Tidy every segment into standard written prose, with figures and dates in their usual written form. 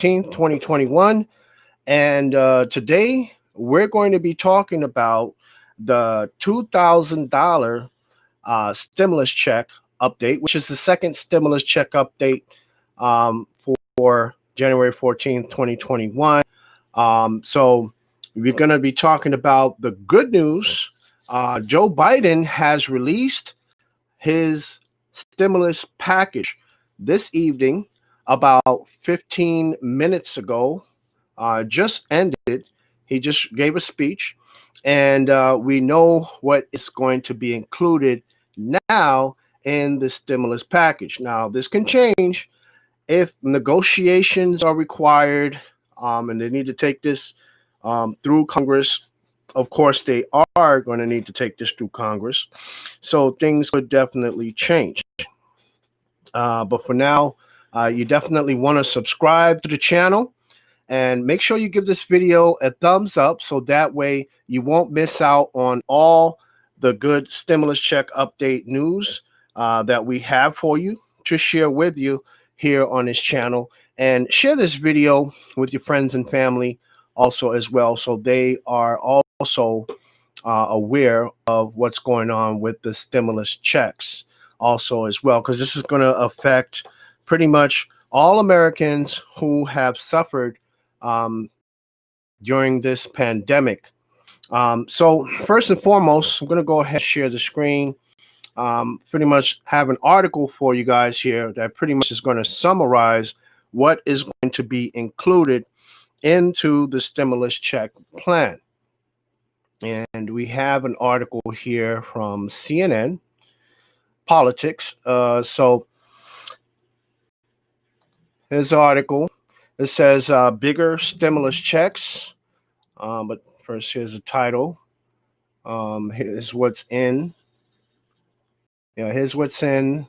2021. And today we're going to be talking about the $2,000 stimulus check update, which is the second stimulus check update for January 14th, 2021. So we're going to be talking about the good news. Joe Biden has released his stimulus package this evening, about 15 minutes ago. Just ended. He just gave a speech, and we know what is going to be included now in the stimulus package. Now, this can change if negotiations are required, and they need to take this through Congress. Of course, they are going to need to take this through Congress. So things could definitely change. But for now, you definitely want to subscribe to the channel and make sure you give this video a thumbs up so that way you won't miss out on all the good stimulus check update news that we have for you to share with you here on this channel. And share this video with your friends and family also as well, so they are also aware of what's going on with the stimulus checks also as well, because this is going to affect pretty much all Americans who have suffered during this pandemic. So first and foremost, I'm going to go ahead and share the screen. Pretty much have an article for you guys here that pretty much is going to summarize what is going to be included into the stimulus check plan. And we have an article here from CNN Politics. So his article, it says bigger stimulus checks. But first, here's the title. Here's what's in. Yeah, here's what's in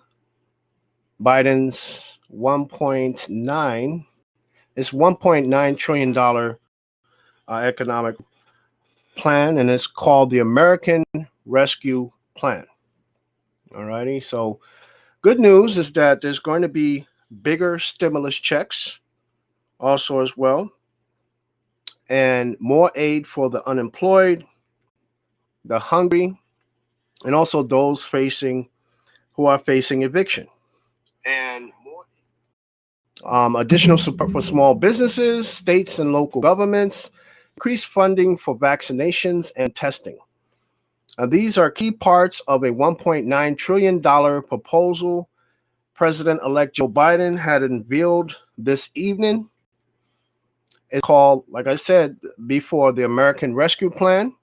Biden's $1.9 trillion economic plan, and it's called the American Rescue Plan. All righty. So good news is that there's going to be bigger stimulus checks also as well, and more aid for the unemployed, the hungry, and also those who are facing eviction. And additional support for small businesses, states and local governments, increased funding for vaccinations and testing. These are key parts of a $1.9 trillion proposal President-elect Joe Biden had unveiled this evening. It's called, like I said before, the American Rescue Plan.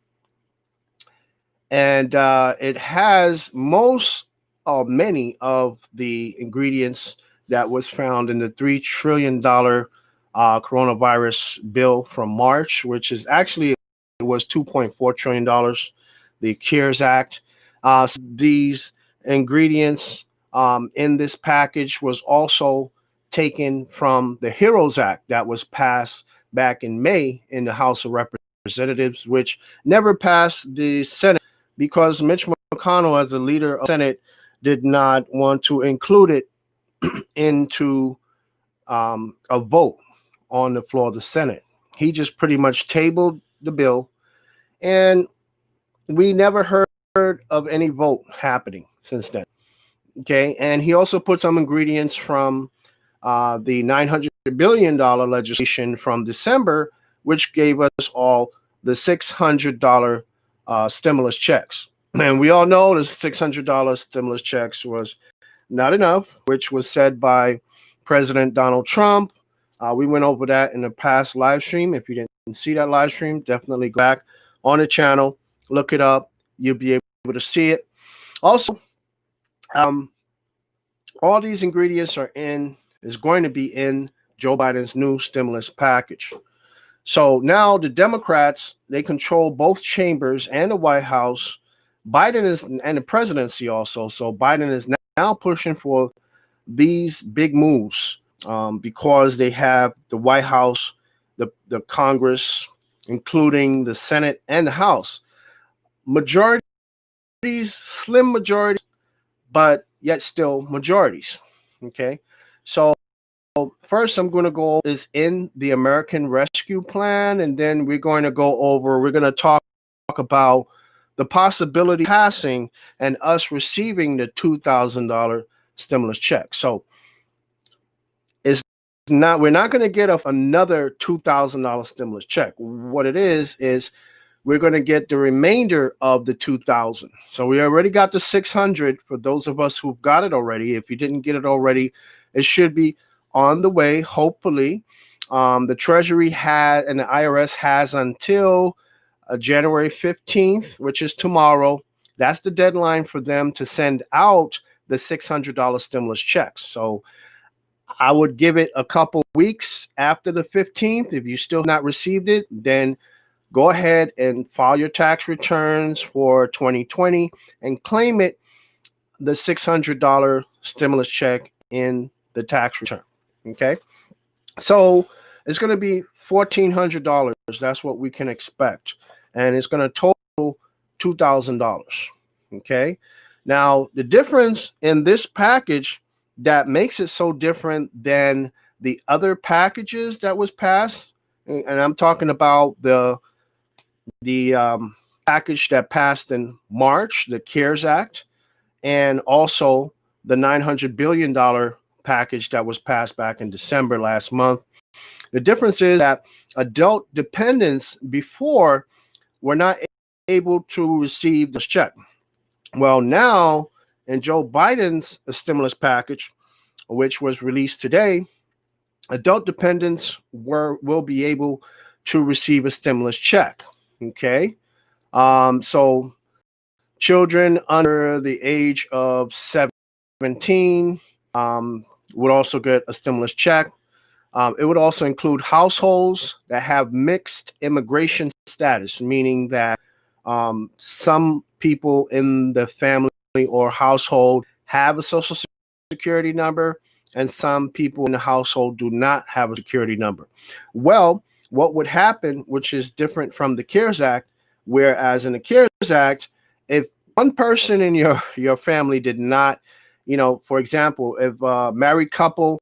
And it has many of the ingredients that was found in the $3 trillion coronavirus bill from March, which is actually, it was $2.4 trillion, the CARES Act. These ingredients in this package was also taken from the HEROES Act that was passed back in May in the House of Representatives, which never passed the Senate because Mitch McConnell, as the leader of the Senate, did not want to include it into a vote on the floor of the Senate. He just pretty much tabled the bill, and we never heard of any vote happening since then. Okay, and he also put some ingredients from the $900 billion legislation from December, which gave us all the $600 stimulus checks. And we all know the $600 stimulus checks was not enough, which was said by President Donald Trump. We went over that in the past live stream. If you didn't see that live stream, definitely go back on the channel, look it up. You'll be able to see it. Also, all these ingredients is going to be in Joe Biden's new stimulus package. So now the Democrats, they control both chambers and the White House. Biden is, and the presidency also. So Biden is now pushing for these big moves because they have the White House, the Congress, including the Senate and the House. Majorities, slim majorities, but yet still majorities. Okay, so first I'm going to go is in the American Rescue Plan, and then we're going to talk about the possibility of passing and us receiving the $2,000 stimulus check. So we're not going to get another $2,000 stimulus check. What it is we're going to get the remainder of the 2,000. So we already got the 600 for those of us who've got it already. If you didn't get it already, it should be on the way, hopefully. The Treasury and the IRS has until January 15th, which is tomorrow. That's the deadline for them to send out the $600 stimulus checks. So I would give it a couple weeks after the 15th. If you still have not received it, then go ahead and file your tax returns for 2020 and claim the $600 stimulus check in the tax return. Okay. So it's going to be $1,400. That's what we can expect. And it's going to total $2,000. Okay. Now, the difference in this package that makes it so different than the other packages that was passed, and I'm talking about the package that passed in March, the CARES Act, and also the $900 billion package that was passed back in December last month. The difference is that adult dependents before were not able to receive this check. Well, now in Joe Biden's stimulus package, which was released today, adult dependents will be able to receive a stimulus check. Okay. So children under the age of 17 would also get a stimulus check. It would also include households that have mixed immigration status, meaning that some people in the family or household have a social security number, and some people in the household do not have a security number. Well, what would happen, which is different from the CARES Act, whereas in the CARES Act, if one person in your family did not, for example, if a married couple,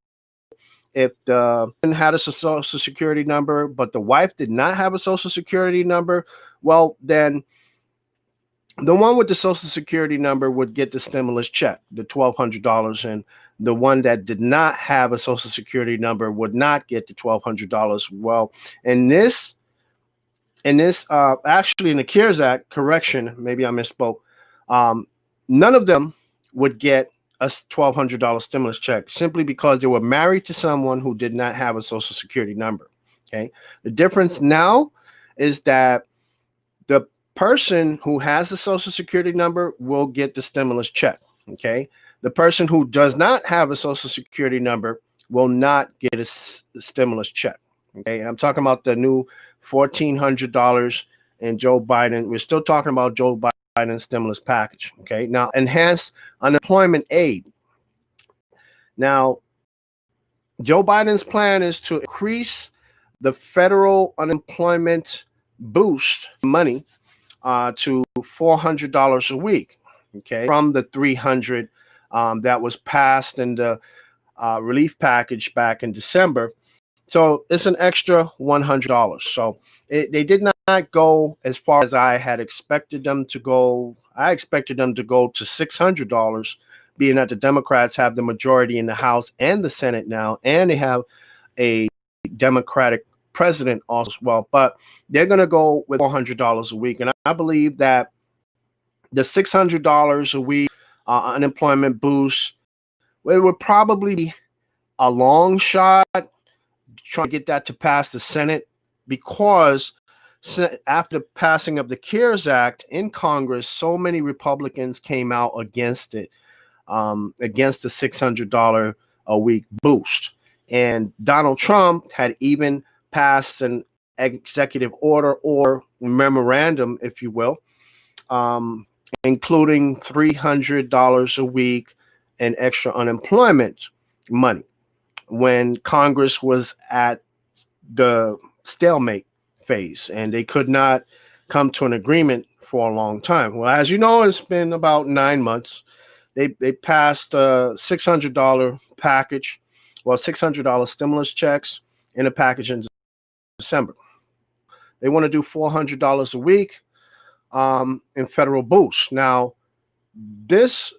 if the husband had a social security number, but the wife did not have a social security number, well, then the one with the social security number would get the stimulus check, the $1,200, and the one that did not have a social security number would not get the $1,200. Well, actually in the CARES Act, correction, maybe I misspoke, none of them would get a $1,200 stimulus check simply because they were married to someone who did not have a social security number. Okay. The difference now is that the person who has the social security number will get the stimulus check. Okay. The person who does not have a social security number will not get a stimulus check. Okay. And I'm talking about the new $1,400 in Joe Biden. We're still talking about Joe Biden's stimulus package. Okay. Now, enhanced unemployment aid. Now, Joe Biden's plan is to increase the federal unemployment boost money to $400 a week, okay, from the $300 that was passed in the relief package back in December. So it's an extra $100. So they did not go as far as I had expected them to go. I expected them to go to $600, being that the Democrats have the majority in the House and the Senate now, and they have a Democratic president also as well. But they're going to go with $400 a week. And I believe that the $600 a week unemployment boost, it would probably be a long shot trying to get that to pass the Senate, because after passing of the CARES Act in Congress, so many Republicans came out against it, against the $600 a week boost. And Donald Trump had even passed an executive order or memorandum, if you will, including $300 a week in extra unemployment money when Congress was at the stalemate phase and they could not come to an agreement for a long time. Well, as you know, it's been about 9 months. They passed a $600 package, well, $600 stimulus checks in a package in December. They want to do $400 a week in federal boosts. Now, these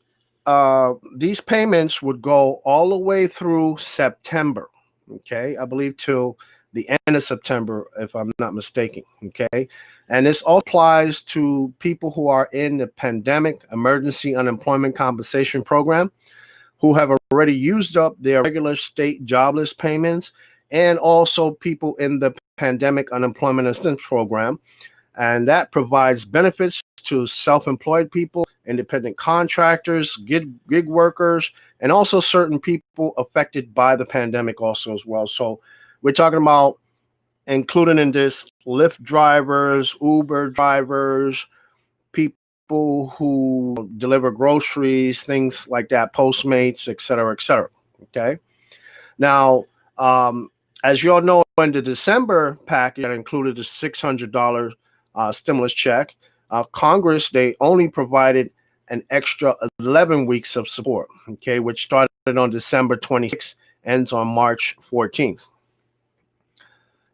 payments would go all the way through September. Okay, I believe till the end of September, if I'm not mistaken. Okay, and this all applies to people who are in the pandemic emergency unemployment compensation program, who have already used up their regular state jobless payments, and also people in the pandemic unemployment assistance program. And that provides benefits to self-employed people, independent contractors, gig workers, and also certain people affected by the pandemic also as well. So we're talking about including in this Lyft drivers, Uber drivers, people who deliver groceries, things like that, Postmates, et cetera, et cetera. Okay. Now, as you all know, in the December package that included the $600 stimulus check, Congress, they only provided an extra 11 weeks of support, okay, which started on December 26th, ends on March 14th.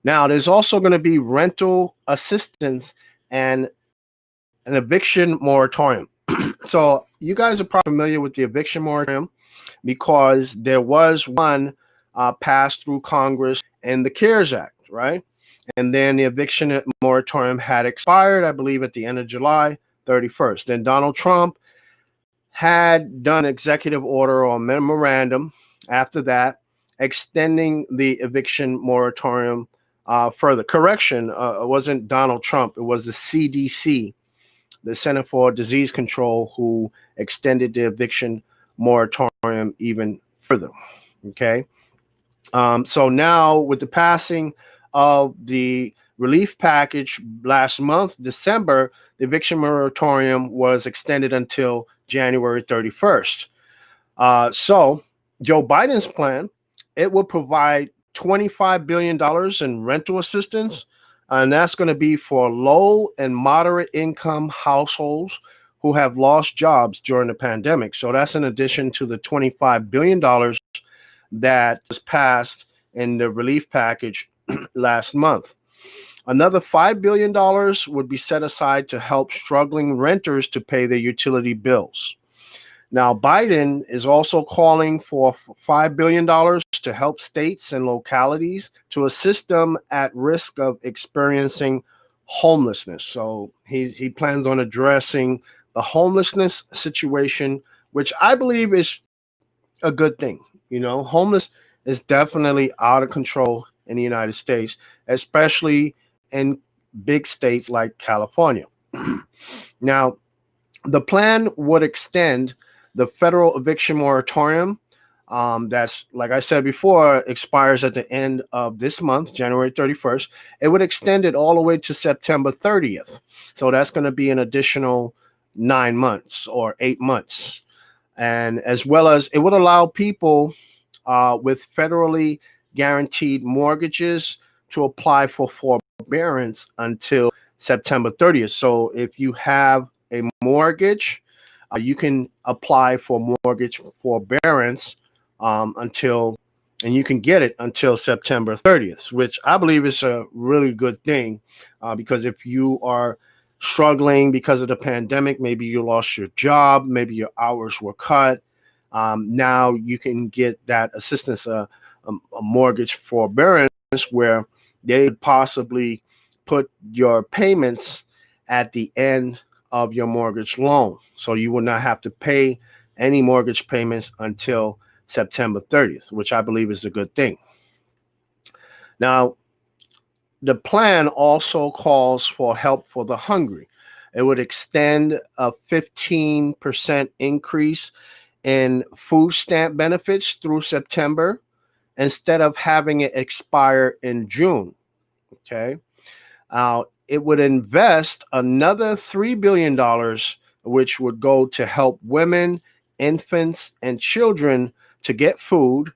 Now, there's also going to be rental assistance and an eviction moratorium. So you guys are probably familiar with the eviction moratorium because there was one passed through Congress in the CARES Act, right? And then the eviction moratorium had expired, I believe, at the end of July 31st. Then Donald Trump had done executive order or memorandum after that, extending the eviction moratorium further. Correction, it wasn't Donald Trump. It was the CDC, the Center for Disease Control, who extended the eviction moratorium even further. Okay. So now with the passing of the relief package last month, December, the eviction moratorium was extended until January 31st. So Joe Biden's plan, it will provide $25 billion in rental assistance, and that's going to be for low and moderate income households who have lost jobs during the pandemic. So that's in addition to the $25 billion that was passed in the relief package last month. Another $5 billion would be set aside to help struggling renters to pay their utility bills. Now, Biden is also calling for $5 billion to help states and localities to assist them at risk of experiencing homelessness. So he plans on addressing the homelessness situation, which I believe is a good thing. You know, homeless is definitely out of control in the United States, especially in big states like California. Now, the plan would extend the federal eviction moratorium that's, like I said before, expires at the end of this month, January 31st. It would extend it all the way to September 30th. So that's going to be an additional 9 months or 8 months. And as well as it would allow people with federally guaranteed mortgages to apply for forbearance until September 30th. So if you have a mortgage, you can apply for mortgage forbearance and you can get it until September 30th, which I believe is a really good thing because if you are struggling because of the pandemic, maybe you lost your job, maybe your hours were cut, now you can get that assistance, a mortgage forbearance, where they possibly put your payments at the end of your mortgage loan. So you will not have to pay any mortgage payments until September 30th, which I believe is a good thing. Now, the plan also calls for help for the hungry. It would extend a 15% increase in food stamp benefits through September instead of having it expire in June. Okay. It would invest another $3 billion, which would go to help women, infants, and children to get food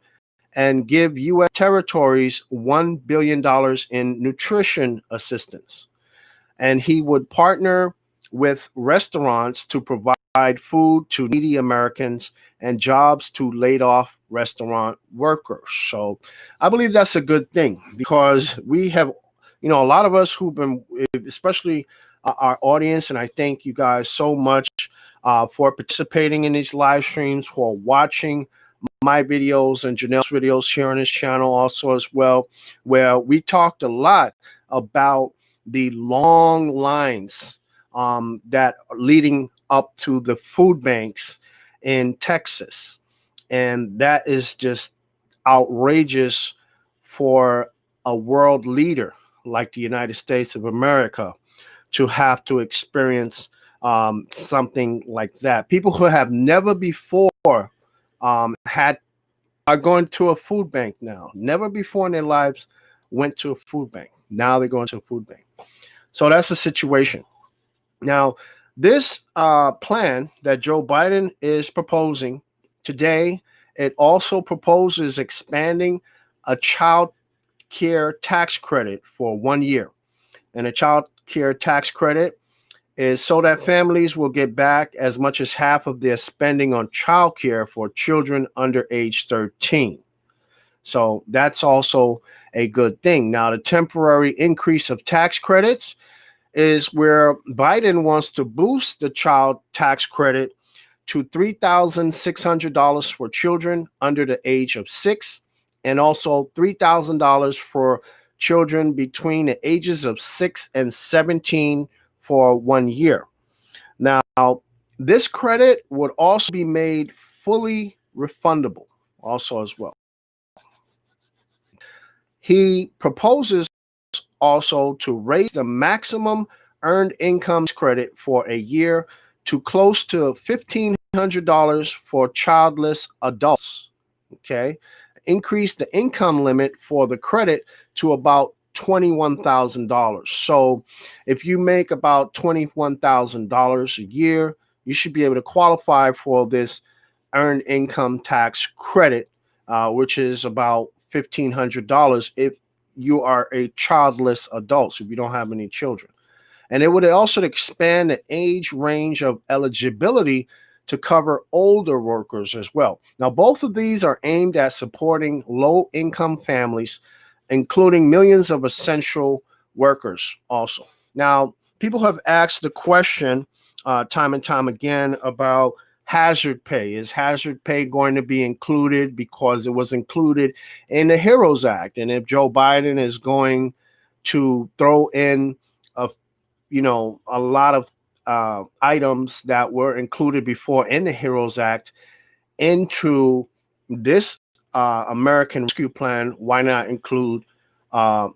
and give U.S. territories $1 billion in nutrition assistance. And he would partner with restaurants to provide food to needy Americans and jobs to laid off restaurant workers. So I believe that's a good thing because we have, a lot of us who've been, especially our audience, and I thank you guys so much for participating in these live streams, for watching my videos and Janelle's videos here on this channel also as well, where we talked a lot about the long lines that are leading up to the food banks in Texas. And that is just outrageous for a world leader like the United States of America to have to experience something like that. People who have never before had are going to a food bank now. Never before in their lives went to a food bank. Now they're going to a food bank. So that's the situation. Now, this plan that Joe Biden is proposing today, it also proposes expanding a child care tax credit for 1 year. And a child care tax credit is so that families will get back as much as half of their spending on child care for children under age 13. So that's also a good thing. Now, the temporary increase of tax credits is where Biden wants to boost the child tax credit to $3,600 for children under the age of 6, and also $3,000 for children between the ages of 6 and 17 for 1 year. Now, this credit would also be made fully refundable also as well. He proposes also to raise the maximum earned income credit for a year to close to $1,500 for childless adults. Okay. Increase the income limit for the credit to about $21,000. So if you make about $21,000 a year, you should be able to qualify for this earned income tax credit, which is about $1,500 if you are a childless adult, so if you don't have any children. And it would also expand the age range of eligibility to cover older workers as well. Now, both of these are aimed at supporting low-income families, including millions of essential workers also. Now, people have asked the question time and time again about hazard pay. Is hazard pay going to be included because it was included in the HEROES Act? And if Joe Biden is going to throw in a lot of items that were included before in the HEROES Act into this American Rescue Plan, why not include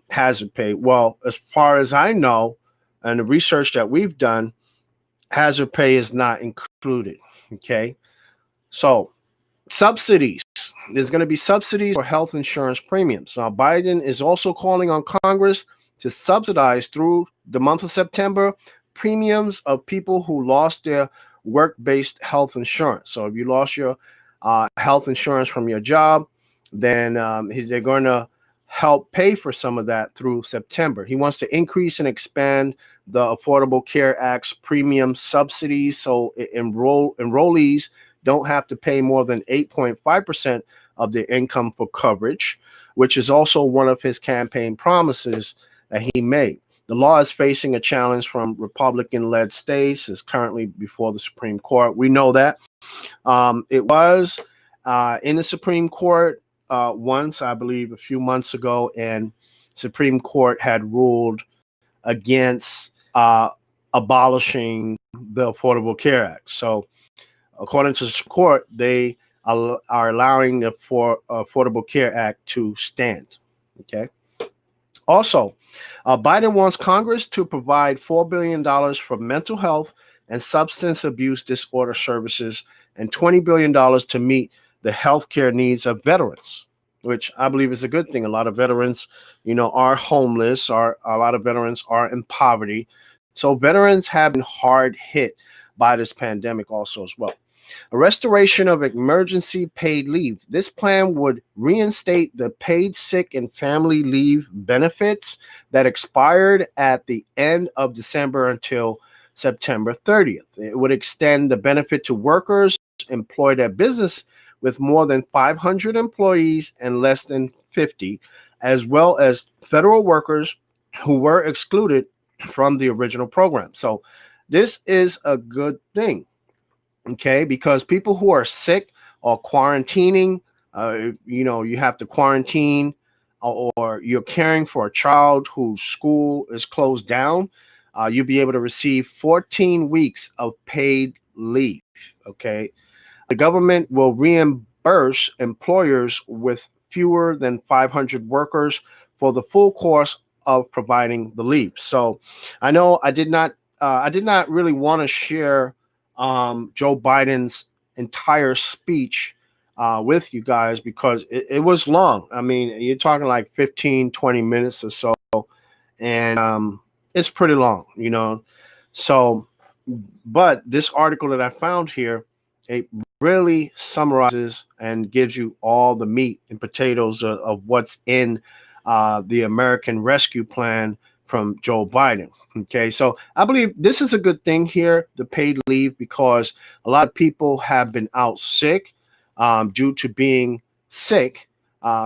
hazard pay? Well, as far as I know, and the research that we've done, hazard pay is not included. Okay. So subsidies. There's going to be subsidies for health insurance premiums. Now, Biden is also calling on Congress to subsidize through the month of September premiums of people who lost their work-based health insurance. So if you lost your health insurance from your job, then they're going to help pay for some of that through September. He wants to increase and expand the Affordable Care Act's premium subsidies so enrollees don't have to pay more than 8.5% of their income for coverage, which is also one of his campaign promises that he made. The law is facing a challenge from Republican-led states. It's currently before the Supreme Court. We know that. It was in the Supreme Court once, I believe, a few months ago, and Supreme Court had ruled against abolishing the Affordable Care Act. So according to the court, they are allowing the Affordable Care Act to stand. Okay. Also, Biden wants Congress to provide $4 billion for mental health and substance abuse disorder services and $20 billion to meet the healthcare needs of veterans, which I believe is a good thing. A lot of veterans, are homeless, a lot of veterans are in poverty. So veterans have been hard hit by this pandemic also as well. A restoration of emergency paid leave. This plan would reinstate the paid sick and family leave benefits that expired at the end of December until September 30th. It would extend the benefit to workers employed at business with more than 500 employees and less than 50, as well as federal workers who were excluded from the original program. So this is a good thing, okay, because people who are sick or quarantining, you have to quarantine, or you're caring for a child whose school is closed down, you'll be able to receive 14 weeks of paid leave, okay? The government will reimburse employers with fewer than 500 workers for the full course of providing the leave. So I know I did not really want to share Joe Biden's entire speech with you guys because it was long. I mean, you're talking like 15, 20 minutes or so, and it's pretty long. So, but this article that I found here, it really summarizes and gives you all the meat and potatoes of what's in the American Rescue Plan from Joe Biden. Okay, so I believe this is a good thing here, the paid leave, because a lot of people have been out sick due to being sick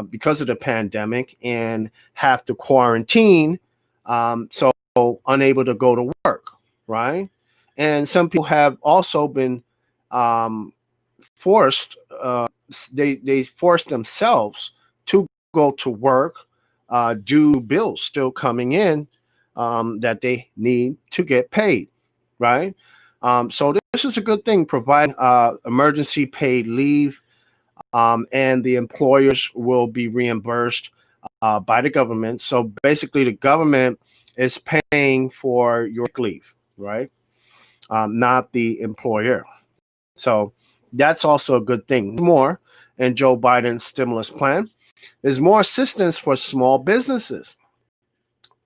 because of the pandemic and have to quarantine, so unable to go to work, right? And some people have also been forced, they forced themselves to go to work due to bills still coming in that they need to get paid, right? So this is a good thing, providing emergency paid leave, and the employers will be reimbursed by the government. So basically, the government is paying for your leave, right? Not the employer. So that's also a good thing. More in Joe Biden's stimulus plan is more assistance for small businesses.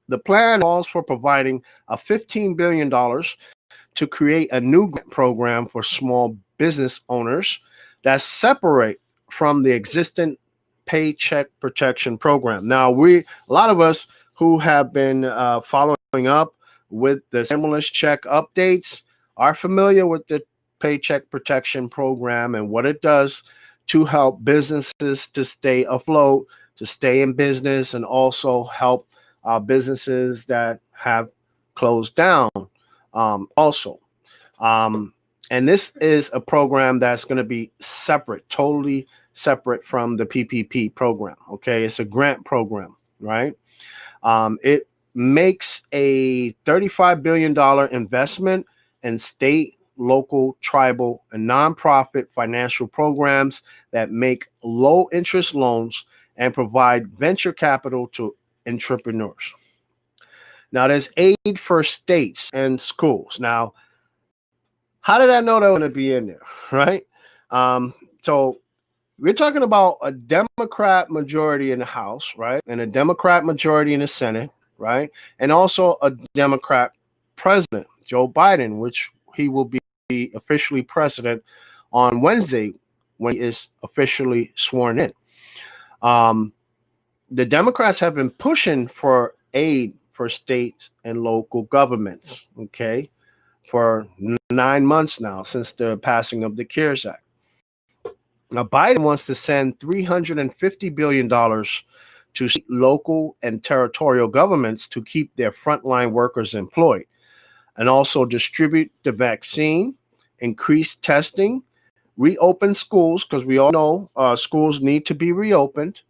The plan calls for providing a $15 billion to create a new program for small business owners that's separate from the existing Paycheck Protection Program. Now, a lot of us who have been following up with the stimulus check updates are familiar with the Paycheck Protection Program and what it does to help businesses to stay afloat, to stay in business, and also help businesses that have closed down also. And this is a program that's going to be separate, totally separate from the PPP program. Okay, it's a grant program, right? It makes a $35 billion investment in state, local, tribal, and nonprofit financial programs that make low interest loans and provide venture capital to entrepreneurs. Now, there's aid for states and schools. Now, how did I know that was going to be in there, right? So we're talking about a Democrat majority in the House, right? And a Democrat majority in the Senate, right? And also a Democrat president, Joe Biden, which he will be officially president on Wednesday when he is officially sworn in. The Democrats have been pushing for aid for states and local governments, okay, for 9 months now since the passing of the CARES Act. Now, Biden wants to send $350 billion to local and territorial governments to keep their frontline workers employed, and also distribute the vaccine, increase testing, reopen schools, because we all know schools need to be reopened,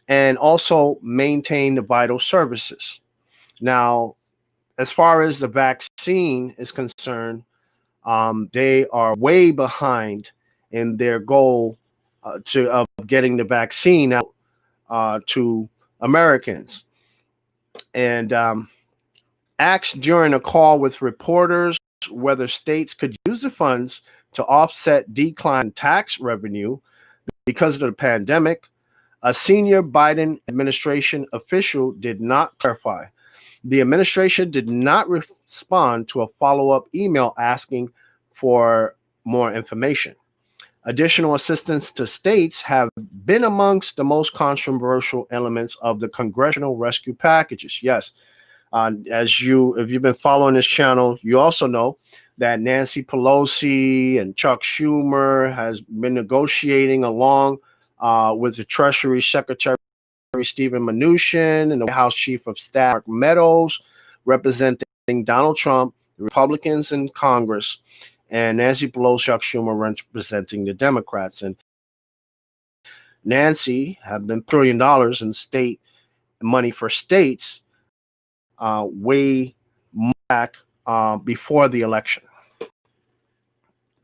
and also maintain the vital services. Now, as far as the vaccine is concerned, they are way behind in their goal of getting the vaccine out to Americans. And asked during a call with reporters whether states could use the funds to offset decline tax revenue because of the pandemic, a senior Biden administration official did not clarify. The administration did not respond to a follow-up email asking for more information. Additional assistance to states have been amongst the most controversial elements of the Congressional rescue packages. Yes, If you've been following this channel, you also know that Nancy Pelosi and Chuck Schumer has been negotiating along with the Treasury Secretary Stephen Mnuchin and the White House Chief of Staff Mark Meadows, representing Donald Trump, the Republicans in Congress, and Nancy Pelosi, Chuck Schumer representing the Democrats. And Nancy have been $1 trillion in state money for states way back before the election.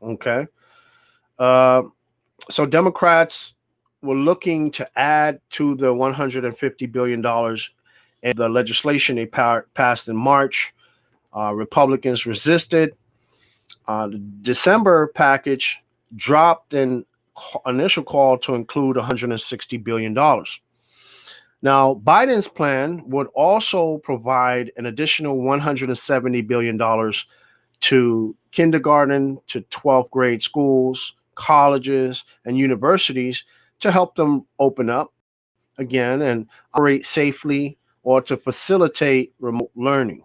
Okay. So Democrats were looking to add to the $150 billion in the legislation they passed in March. Republicans resisted. The December package dropped an initial call to include $160 billion. Now, Biden's plan would also provide an additional $170 billion to kindergarten to 12th grade schools, colleges, and universities to help them open up again and operate safely or to facilitate remote learning.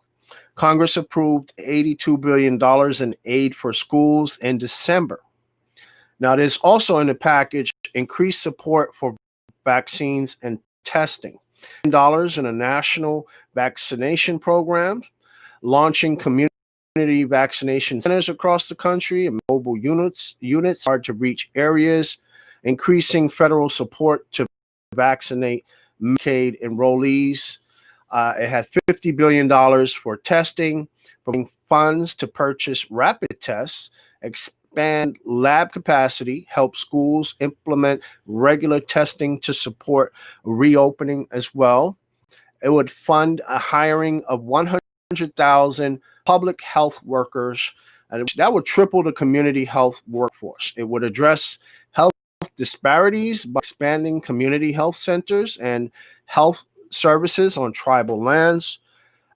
Congress approved $82 billion in aid for schools in December. Now, there's also in the package increased support for vaccines and testing. $10 in a national vaccination program, launching community vaccination centers across the country and mobile units hard to reach areas, increasing federal support to vaccinate Medicaid enrollees. It had $50 billion for testing, providing funds to purchase rapid tests, expand lab capacity, help schools implement regular testing to support reopening as well. It would fund a hiring of 100,000 public health workers, and that would triple the community health workforce. It would address health disparities by expanding community health centers and health services on tribal lands.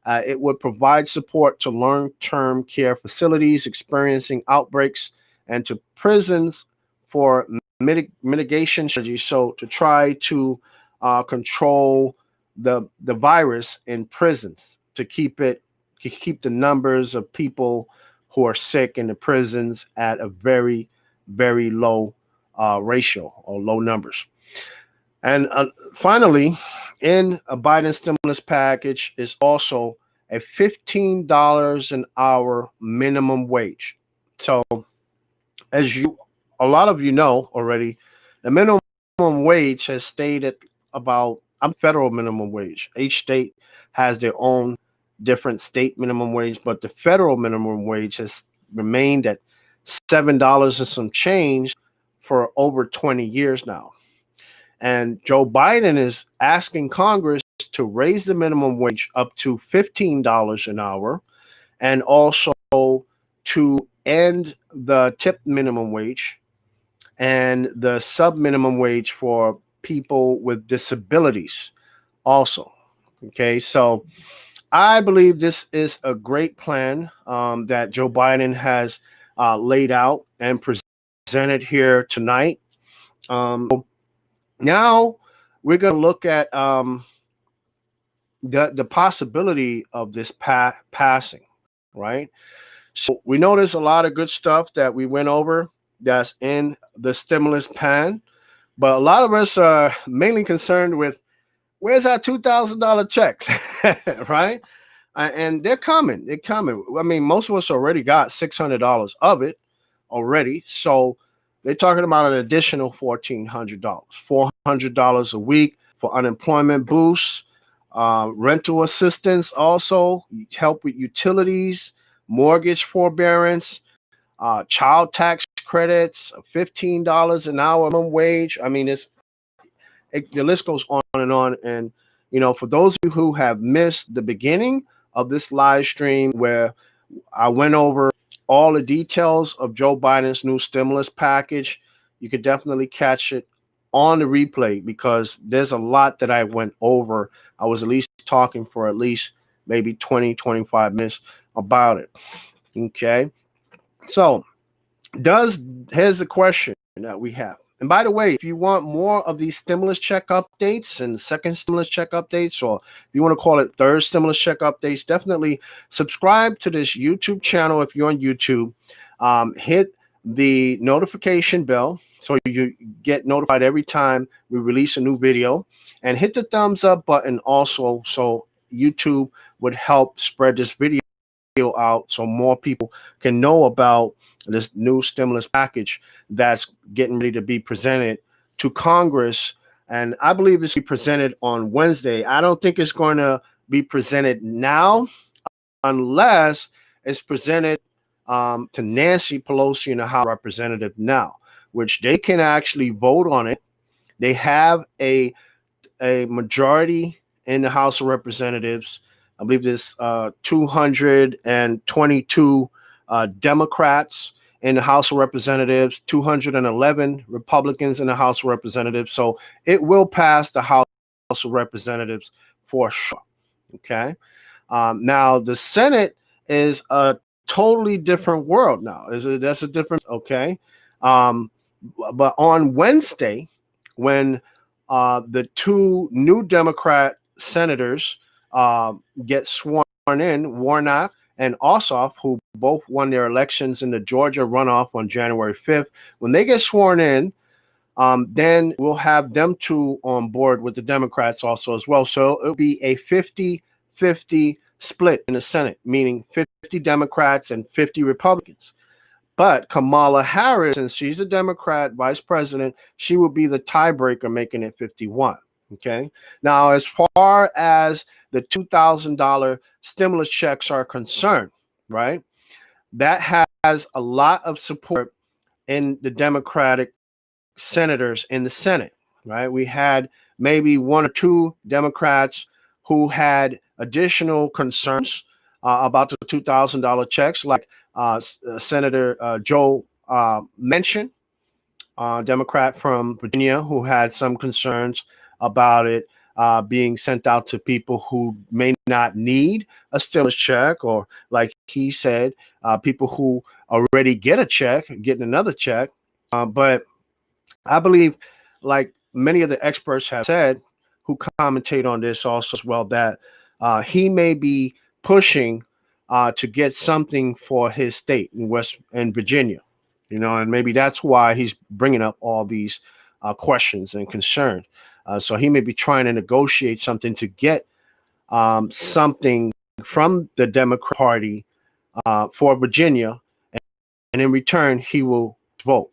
It would provide support to long-term care facilities experiencing outbreaks and to prisons for mitigation strategies. So to try to control the virus in prisons, to keep the numbers of people who are sick in the prisons at a very, very low ratio or low numbers. And finally, in a Biden stimulus package is also a $15 an hour minimum wage. So as a lot of you know already, the minimum wage has stayed at about federal minimum wage. Each state has their own different state minimum wage, but the federal minimum wage has remained at $7 and some change for over 20 years now. And Joe Biden is asking Congress to raise the minimum wage up to $15 an hour and also to end the tip minimum wage and the sub minimum wage for people with disabilities also. Okay, so I believe this is a great plan that Joe Biden has laid out and presented here tonight. Now we're going to look at the possibility of this passing, right? So we know there's a lot of good stuff that we went over that's in the stimulus plan, but a lot of us are mainly concerned with where's our $2,000 checks, right? And they're coming. They're coming. I mean, most of us already got $600 of it already. So they're talking about an additional $1,400, $400 a week for unemployment boosts, rental assistance, also help with utilities, mortgage forbearance, child tax credits, $15 an hour minimum wage. I mean, the list goes on and on. And, you know, for those of you who have missed the beginning of this live stream where I went over all the details of Joe Biden's new stimulus package, you could definitely catch it on the replay because there's a lot that I went over. I was at least talking for at least maybe 20, 25 minutes about it. Okay. So here's the question that we have. And by the way, if you want more of these stimulus check updates and second stimulus check updates, or if you want to call it third stimulus check updates, definitely subscribe to this YouTube channel if you're on YouTube. Hit the notification bell so you get notified every time we release a new video, and hit the thumbs up button also so YouTube would help spread this video out so more people can know about this new stimulus package that's getting ready to be presented to Congress. And I believe it's going to be presented on Wednesday. I don't think it's going to be presented now unless it's presented to Nancy Pelosi in the House of Representatives now, which they can actually vote on it. They have a majority in the House of Representatives. I believe there's 222 Democrats in the House of Representatives, 211 Republicans in the House of Representatives. So it will pass the House of Representatives for sure. Okay. Now the Senate is a totally different world now. That's a different. Okay. But on Wednesday, when the two new Democrat senators get sworn in, Warnock and Ossoff, who both won their elections in the Georgia runoff on January 5th. When they get sworn in, then we'll have them two on board with the Democrats also as well. So it'll be a 50-50 split in the Senate, meaning 50 Democrats and 50 Republicans. But Kamala Harris, since she's a Democrat vice president, she will be the tiebreaker, making it 51. Okay. Now, as far as the $2,000 stimulus checks are concerned, right, that has a lot of support in the Democratic senators in the Senate, right? We had maybe one or two Democrats who had additional concerns about the $2,000 checks, like Senator Joe Manchin, Democrat from Virginia, who had some concerns about it being sent out to people who may not need a stimulus check, or like he said, people who already get a check, getting another check. But I believe, like many of the experts have said who commentate on this also as well, that he may be pushing to get something for his state in Virginia, and maybe that's why he's bringing up all these questions and concerns. So he may be trying to negotiate something to get something from the Democrat Party for Virginia, and in return, he will vote.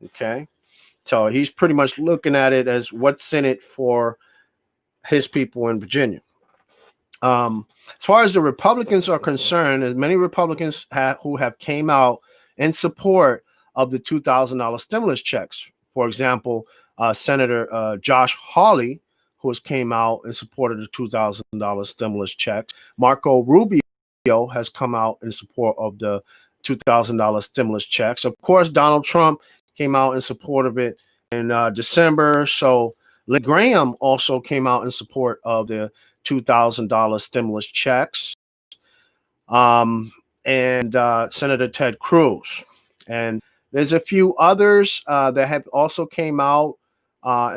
Okay. So he's pretty much looking at it as what's in it for his people in Virginia. As far as the Republicans are concerned, as many Republicans who have came out in support of the $2,000 stimulus checks. For example, Senator Josh Hawley, who has came out in support of the $2,000 stimulus checks. Marco Rubio has come out in support of the $2,000 stimulus checks. Of course, Donald Trump came out in support of it in December. So Lindsey Graham also came out in support of the $2,000 stimulus checks. And Senator Ted Cruz. And there's a few others that have also came out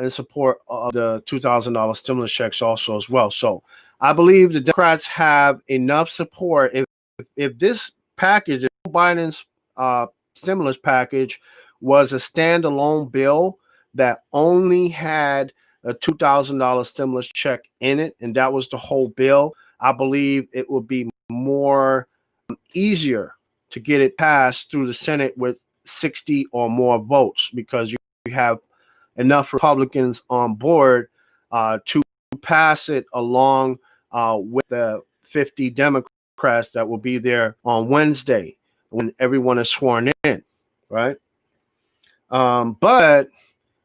in support of the $2,000 stimulus checks also as well. So I believe the Democrats have enough support. If this package, if Biden's stimulus package was a standalone bill that only had a $2,000 stimulus check in it, and that was the whole bill, I believe it would be more easier to get it passed through the Senate with 60 or more votes, because you have enough Republicans on board to pass it along with the 50 Democrats that will be there on Wednesday when everyone is sworn in, right? But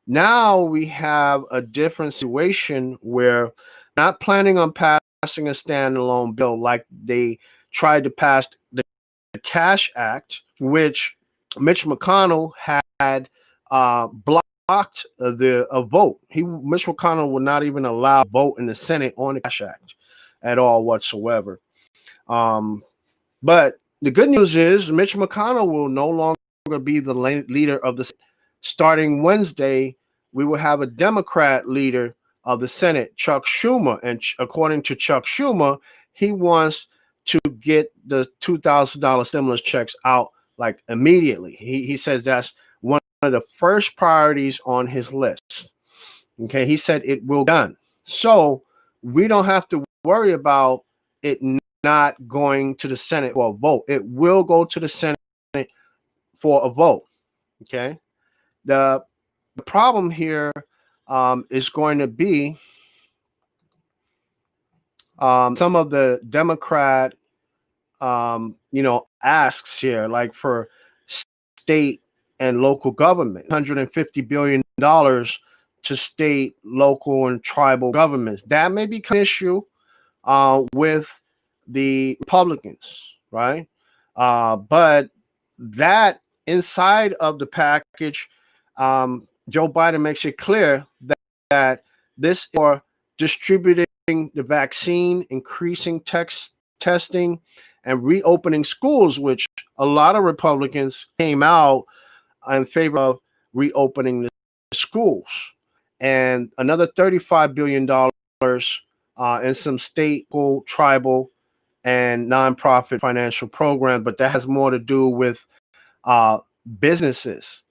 now we have a different situation where not planning on passing a standalone bill like they tried to pass the Cash Act, which Mitch McConnell had blocked a vote. Mitch McConnell would not even allow a vote in the Senate on the Cash Act at all whatsoever. But the good news is Mitch McConnell will no longer be the leader of the Senate. starting Wednesday, we will have a Democrat leader of the Senate, Chuck Schumer. And according to Chuck Schumer, he wants to get the $2,000 stimulus checks out like immediately. He says that's one of the first priorities on his list. Okay, he said it will be done. So we don't have to worry about it not going to the Senate for a vote. It will go to the Senate for a vote. Okay. The problem here is going to be some of the Democrat, asks here, like for state and local government, $150 billion to state, local, and tribal governments. That may be an issue with the Republicans, right? But that inside of the package, Joe Biden makes it clear that this is for distributing the vaccine, increasing testing, and reopening schools, which a lot of Republicans came out in favor of reopening the schools, and another $35 billion in some state, tribal, and nonprofit financial programs. But that has more to do with businesses.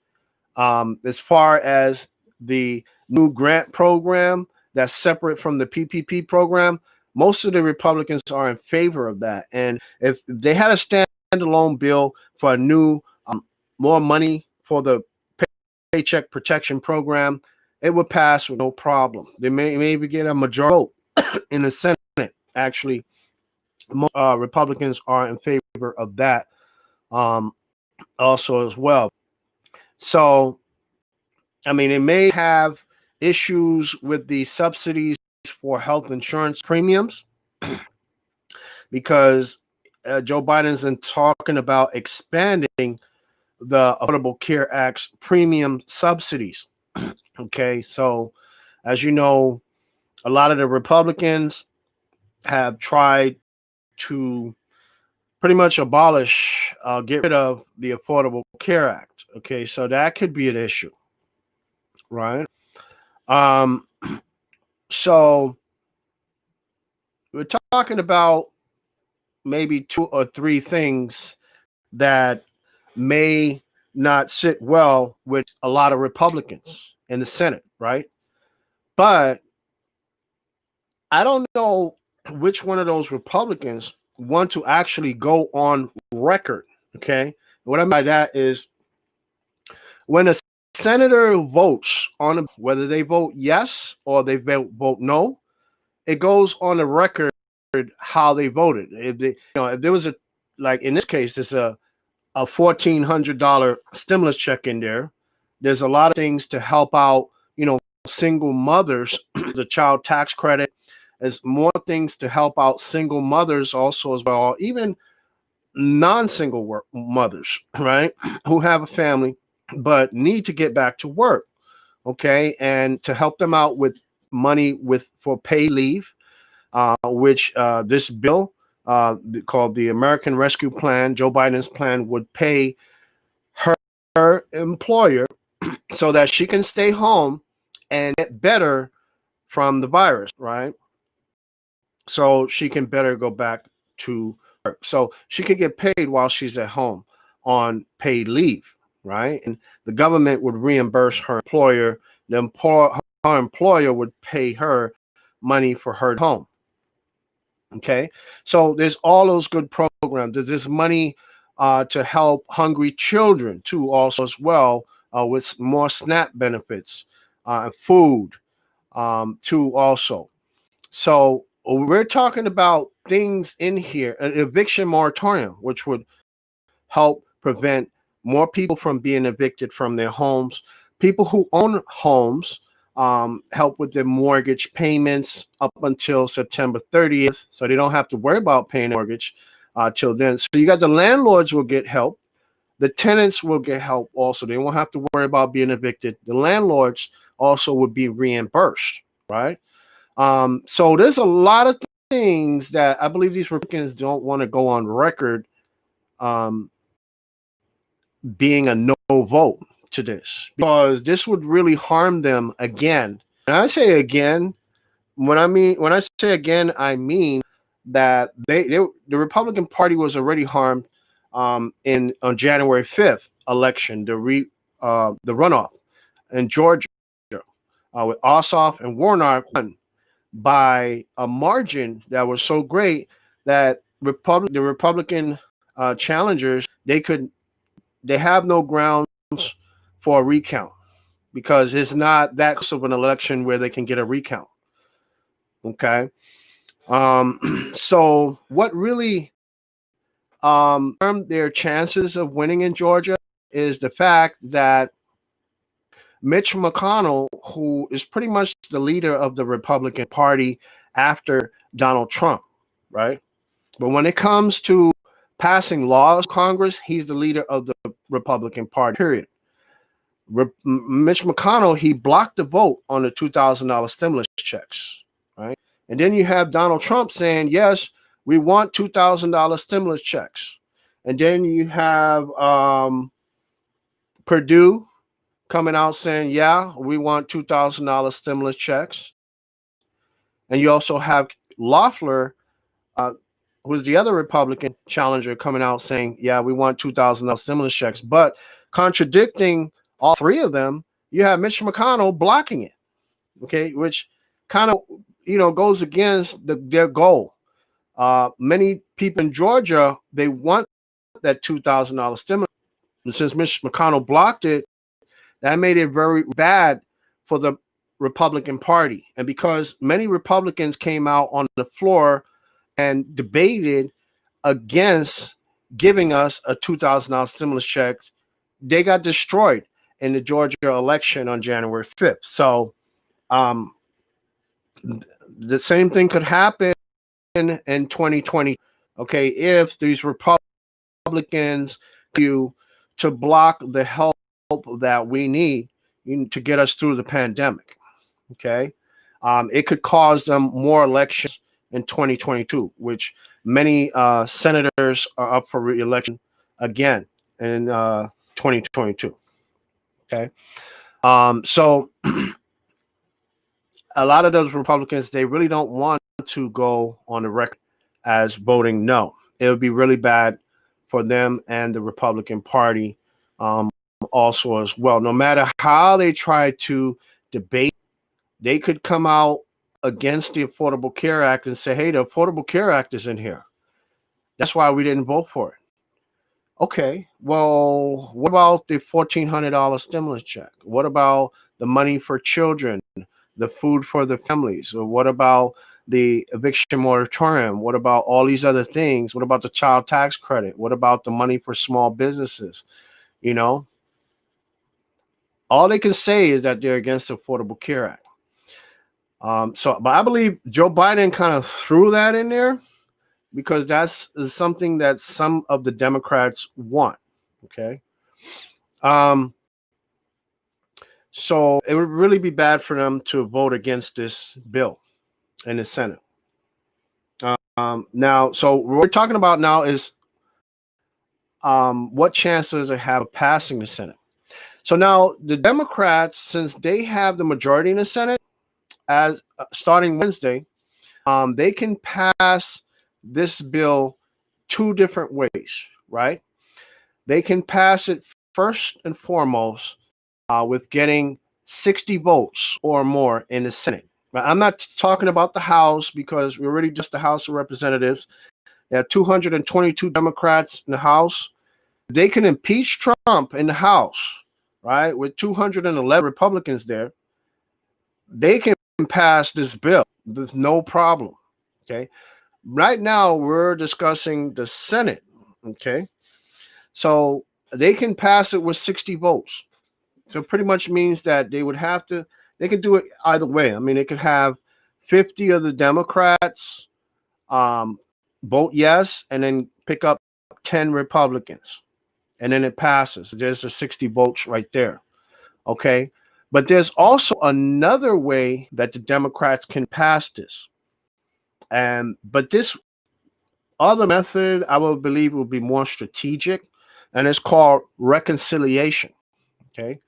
As far as the new grant program that's separate from the PPP program, most of the Republicans are in favor of that. And if they had a standalone bill for a new, more money for the Paycheck Protection Program, it would pass with no problem. They may maybe get a majority vote in the Senate. Actually, Republicans are in favor of that also as well. So, I mean, it may have issues with the subsidies for health insurance premiums because Joe Biden's been talking about expanding the Affordable Care Act's premium subsidies. Okay, so as you know, a lot of the Republicans have tried to pretty much abolish, get rid of the Affordable Care Act. Okay, so that could be an issue, right? So we're talking about maybe 2 or 3 things that may not sit well with a lot of Republicans in the Senate, right? But I don't know which one of those Republicans want to actually go on record, okay? What I mean by that is when a senator votes on whether they vote yes or they vote no, it goes on the record how they voted. If there was like in this case, there's a $1,400 stimulus check in there. There's a lot of things to help out, single mothers, the child tax credit. There's more things to help out single mothers also as well, even non-single mothers, right, who have a family but need to get back to work, okay, and to help them out with money for paid leave, which this bill called the American Rescue Plan, Joe Biden's plan, would pay her employer so that she can stay home and get better from the virus, right? So she can better go back to work. So she could get paid while she's at home on paid leave, right? And the government would reimburse her employer. Her employer would pay her money for her home. Okay, so there's all those good programs. There's this money to help hungry children too, also as well, with more SNAP benefits and food too also. So we're talking about things in here, an eviction moratorium, which would help prevent more people from being evicted from their homes. People who own homes, help with their mortgage payments up until September 30th, so they don't have to worry about paying a mortgage till then. So you got the landlords will get help. The tenants will get help also. They won't have to worry about being evicted. The landlords also would be reimbursed, right? So there's a lot of things that I believe these Republicans don't want to go on record being a no vote to this, because this would really harm them again. And I say again, when I say again, I mean that the Republican Party was already harmed on January 5th election, the runoff in Georgia, with Ossoff and Warnock won by a margin that was so great that the Republican challengers, they have no grounds for a recount, because it's not that close of an election where they can get a recount. Okay. So what really harmed their chances of winning in Georgia is the fact that Mitch McConnell, who is pretty much the leader of the Republican Party after Donald Trump, right? But when it comes to passing laws in Congress, he's the leader of the Republican Party, period. Mitch McConnell, he blocked the vote on the $2,000 stimulus checks, right? And then you have Donald Trump saying, yes, we want $2,000 stimulus checks. And then you have Perdue coming out saying, yeah, we want $2,000 stimulus checks. And you also have Loeffler, who's the other Republican challenger, coming out saying, yeah, we want $2,000 stimulus checks. But contradicting all three of them, you have Mitch McConnell blocking it, okay, which kind of, goes against their goal. Many people in Georgia, they want that $2,000 stimulus. And since Mitch McConnell blocked it, that made it very bad for the Republican Party. And because many Republicans came out on the floor and debated against giving us a $2,000 stimulus check, they got destroyed in the Georgia election on January 5th. So the same thing could happen in 2020, okay, if these Republicans to block the help that we need to get us through the pandemic, okay? It could cause them more elections in 2022, which many senators are up for re-election again in 2022, okay? So a lot of those Republicans, they really don't want to go on the record as voting no. It would be really bad for them and the Republican Party also as well. No matter how they try to debate, they could come out against the Affordable Care Act and say, hey, the Affordable Care Act is in here. That's why we didn't vote for it. Okay, well, what about the $1,400 stimulus check? What about the money for children, the food for the families? Or what about the eviction moratorium? What about all these other things? What about the child tax credit? What about the money for small businesses? All they can say is that they're against the Affordable Care Act. But I believe Joe Biden kind of threw that in there because that's something that some of the Democrats want. Okay. So it would really be bad for them to vote against this bill in the Senate. Now, so what we're talking about now is what chances they have of passing the Senate. So now the Democrats, since they have the majority in the Senate, as starting Wednesday, they can pass this bill two different ways, right? They can pass it first and foremost with getting 60 votes or more in the Senate. Now, I'm not talking about the House because we're already just the House of Representatives. There are 222 Democrats in the House. They can impeach Trump in the House, right? With 211 Republicans there. They can pass this bill with no problem, okay? Right now, we're discussing the Senate, okay? So they can pass it with 60 votes. So it pretty much means that they would have to, they could do it either way. I mean, they could have 50 of the Democrats vote yes, and then pick up 10 Republicans, and then it passes. There's the 60 votes right there, okay? But there's also another way that the Democrats can pass this. But this other method, I will believe, will be more strategic, and it's called reconciliation, okay?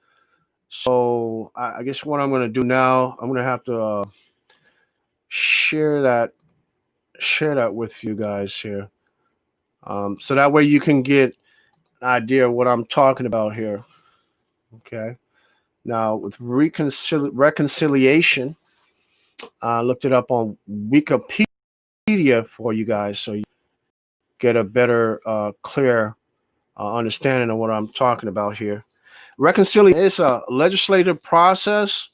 So I guess what I'm going to do now, I'm going to have to share that with you guys here, so that way you can get an idea of what I'm talking about here. Okay. Now with reconciliation, I looked it up on Wikipedia for you guys, so you get a better, clear understanding of what I'm talking about here. Reconciliation is a legislative process.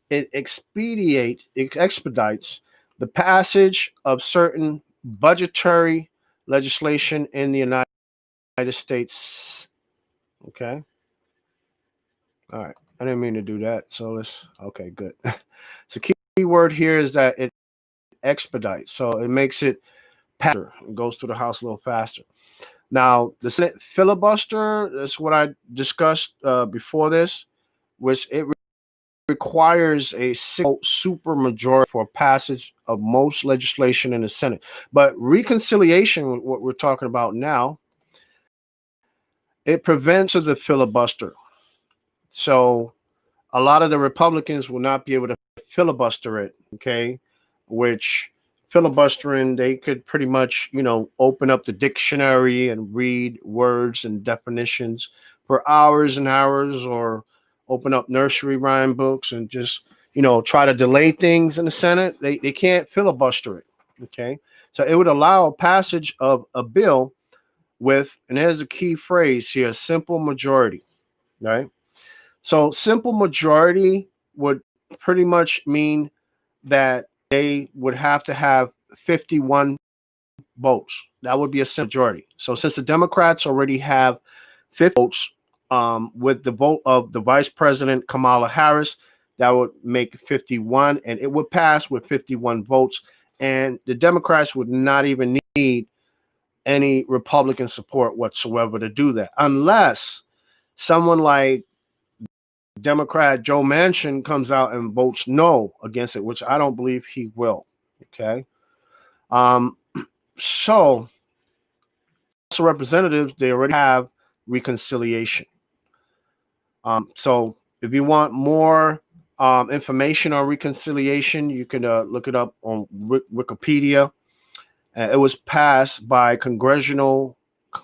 It expedites the passage of certain budgetary legislation in the United States. Okay. All right. I didn't mean to do that. So okay, good. So key word here is that it expedites. So it makes it faster. It goes through the House a little faster. Now, the Senate filibuster, that's what I discussed before this, which it requires a super majority for passage of most legislation in the Senate. But reconciliation, what we're talking about now, it prevents the filibuster. So a lot of the Republicans will not be able to filibuster it, okay? Which filibustering, they could pretty much, open up the dictionary and read words and definitions for hours and hours, or open up nursery rhyme books and just, try to delay things in the Senate. They can't filibuster it, okay? So it would allow passage of a bill with, and there's a key phrase here, simple majority, right? So simple majority would pretty much mean that they would have to have 51 votes. That would be a simple majority. So since the Democrats already have 50 votes, with the vote of the Vice President Kamala Harris, that would make 51, and it would pass with 51 votes. And the Democrats would not even need any Republican support whatsoever to do that, unless someone like Democrat Joe Manchin comes out and votes no against it, which I don't believe he will. Okay. So House of Representatives, they already have reconciliation. So if you want more information on reconciliation, you can look it up on Wikipedia. It was passed by Congressional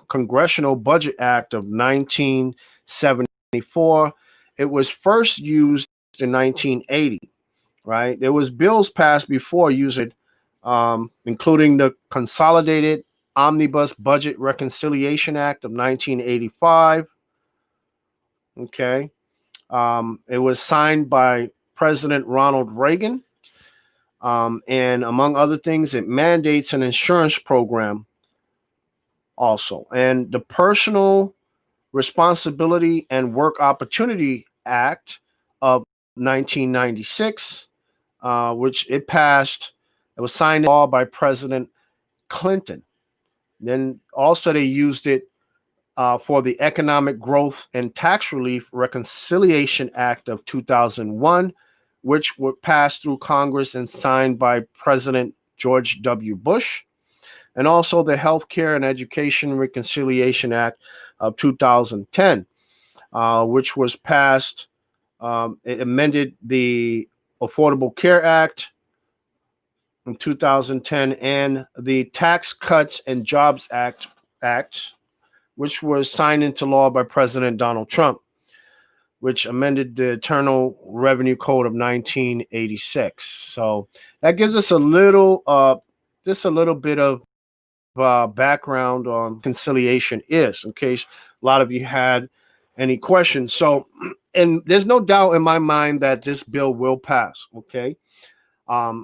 Budget Act of 1974. It was first used in 1980, right? There was bills passed before using it, including the Consolidated Omnibus Budget Reconciliation Act of 1985. Okay. It was signed by President Ronald Reagan. And among other things, it mandates an insurance program also. And the Personal Responsibility and Work Opportunity Act of 1996, which it passed, it was signed into law by President Clinton. Then also they used it for the Economic Growth and Tax Relief Reconciliation Act of 2001, which were passed through Congress and signed by President George W. Bush. And also the Healthcare and Education Reconciliation Act of 2010, which was passed. It amended the Affordable Care Act in 2010 and the Tax Cuts and Jobs Act, which was signed into law by President Donald Trump, which amended the Internal Revenue Code of 1986. So that gives us a little bit of background on conciliation is, in case a lot of you had any questions. So, and there's no doubt in my mind that this bill will pass. Okay. I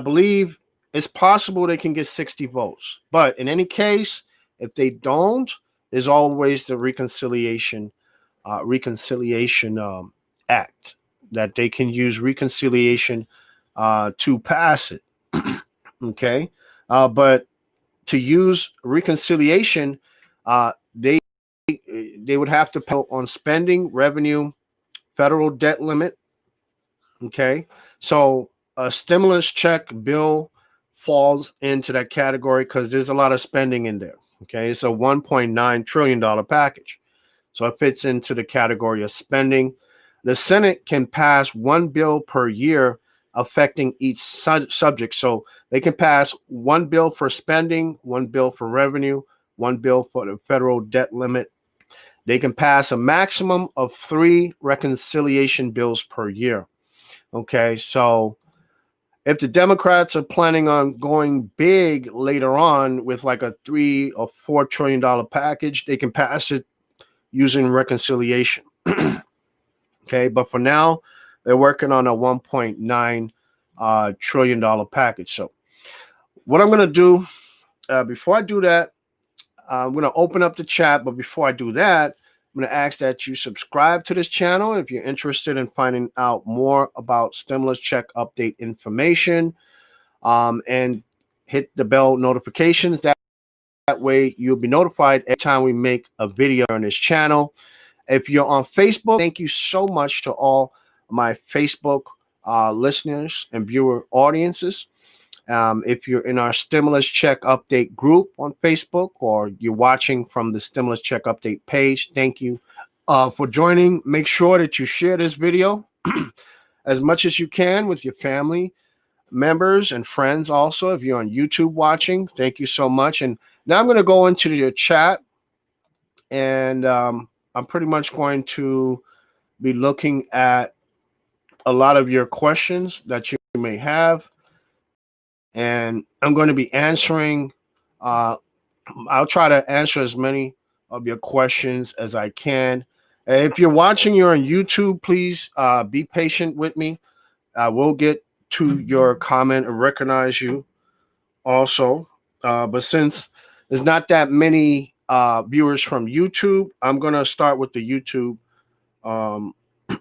believe it's possible they can get 60 votes, but in any case, if they don't, there's always the reconciliation act that they can use reconciliation to pass it. Okay. But to use reconciliation, they would have to pay on spending, revenue, federal debt limit. Okay. So a stimulus check bill falls into that category because there's a lot of spending in there. Okay. It's a $1.9 trillion package. So it fits into the category of spending. The Senate can pass one bill per year affecting each subject. So they can pass one bill for spending, one bill for revenue, one bill for the federal debt limit. They can pass a maximum of 3 reconciliation bills per year. Okay, so if the Democrats are planning on going big later on with like a $3 or $4 trillion package, they can pass it using reconciliation. Okay, but for now, they're working on a $1.9 trillion package. So, what I'm going to do before I do that, I'm going to open up the chat. But before I do that, I'm going to ask that you subscribe to this channel if you're interested in finding out more about stimulus check update information, and hit the bell notifications. That way, you'll be notified every time we make a video on this channel. If you're on Facebook, thank you so much to all my Facebook listeners and viewer audiences. If you're in our stimulus check update group on Facebook, or you're watching from the stimulus check update page, thank you for joining. Make sure that you share this video as much as you can with your family members and friends. Also, if you're on YouTube watching, thank you so much. And now I'm going to go into your chat, and I'm pretty much going to be looking at a lot of your questions that you may have, and I'm going to be answering. I'll try to answer as many of your questions as I can. If you're watching, you're on YouTube, please be patient with me. I will get to your comment and recognize you also. But since there's not that many viewers from YouTube, I'm going to start with the YouTube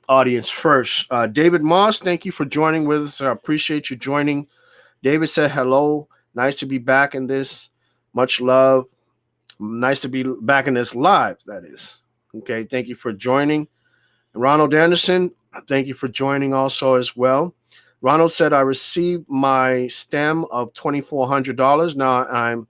audience first. David Moss, thank you for joining with us. I appreciate you joining. David said hello. Nice to be back in this. Much love. Nice to be back in this live, that is. Okay, thank you for joining. Ronald Anderson, thank you for joining also as well. Ronald said, I received my stem of $2,400. Now I'm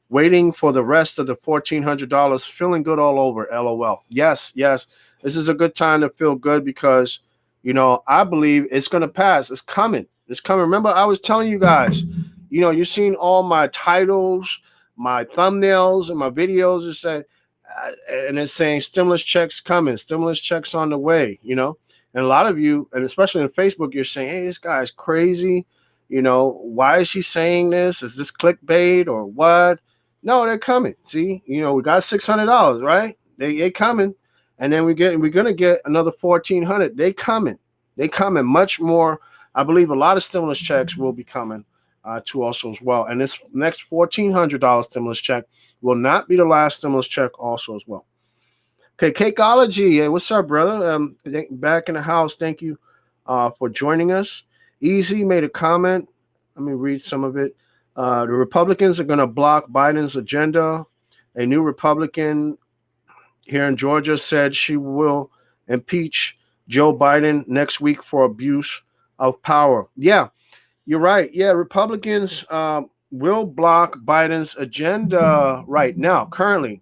waiting for the rest of the $1,400. Feeling good all over, LOL. Yes, yes. This is a good time to feel good because, I believe it's going to pass. It's coming. It's coming. Remember, I was telling you guys, you've seen all my titles, my thumbnails, and my videos. And it's saying stimulus checks coming, stimulus checks on the way, And a lot of you, and especially on Facebook, you're saying, hey, this guy's crazy. Why is she saying this? Is this clickbait or what? No, they're coming. See, we got $600, right? They coming. And then we're going to get another $1,400. They coming much more. I believe a lot of stimulus checks will be coming to also as well. And this next $1,400 stimulus check will not be the last stimulus check also as well. Okay, Cakeology. Hey, what's up, brother? Back in the house. Thank you for joining us. Easy made a comment. Let me read some of it. The Republicans are going to block Biden's agenda. A new Republican here in Georgia said she will impeach Joe Biden next week for abuse of power. Yeah, you're right. Yeah, Republicans will block Biden's agenda right now, currently.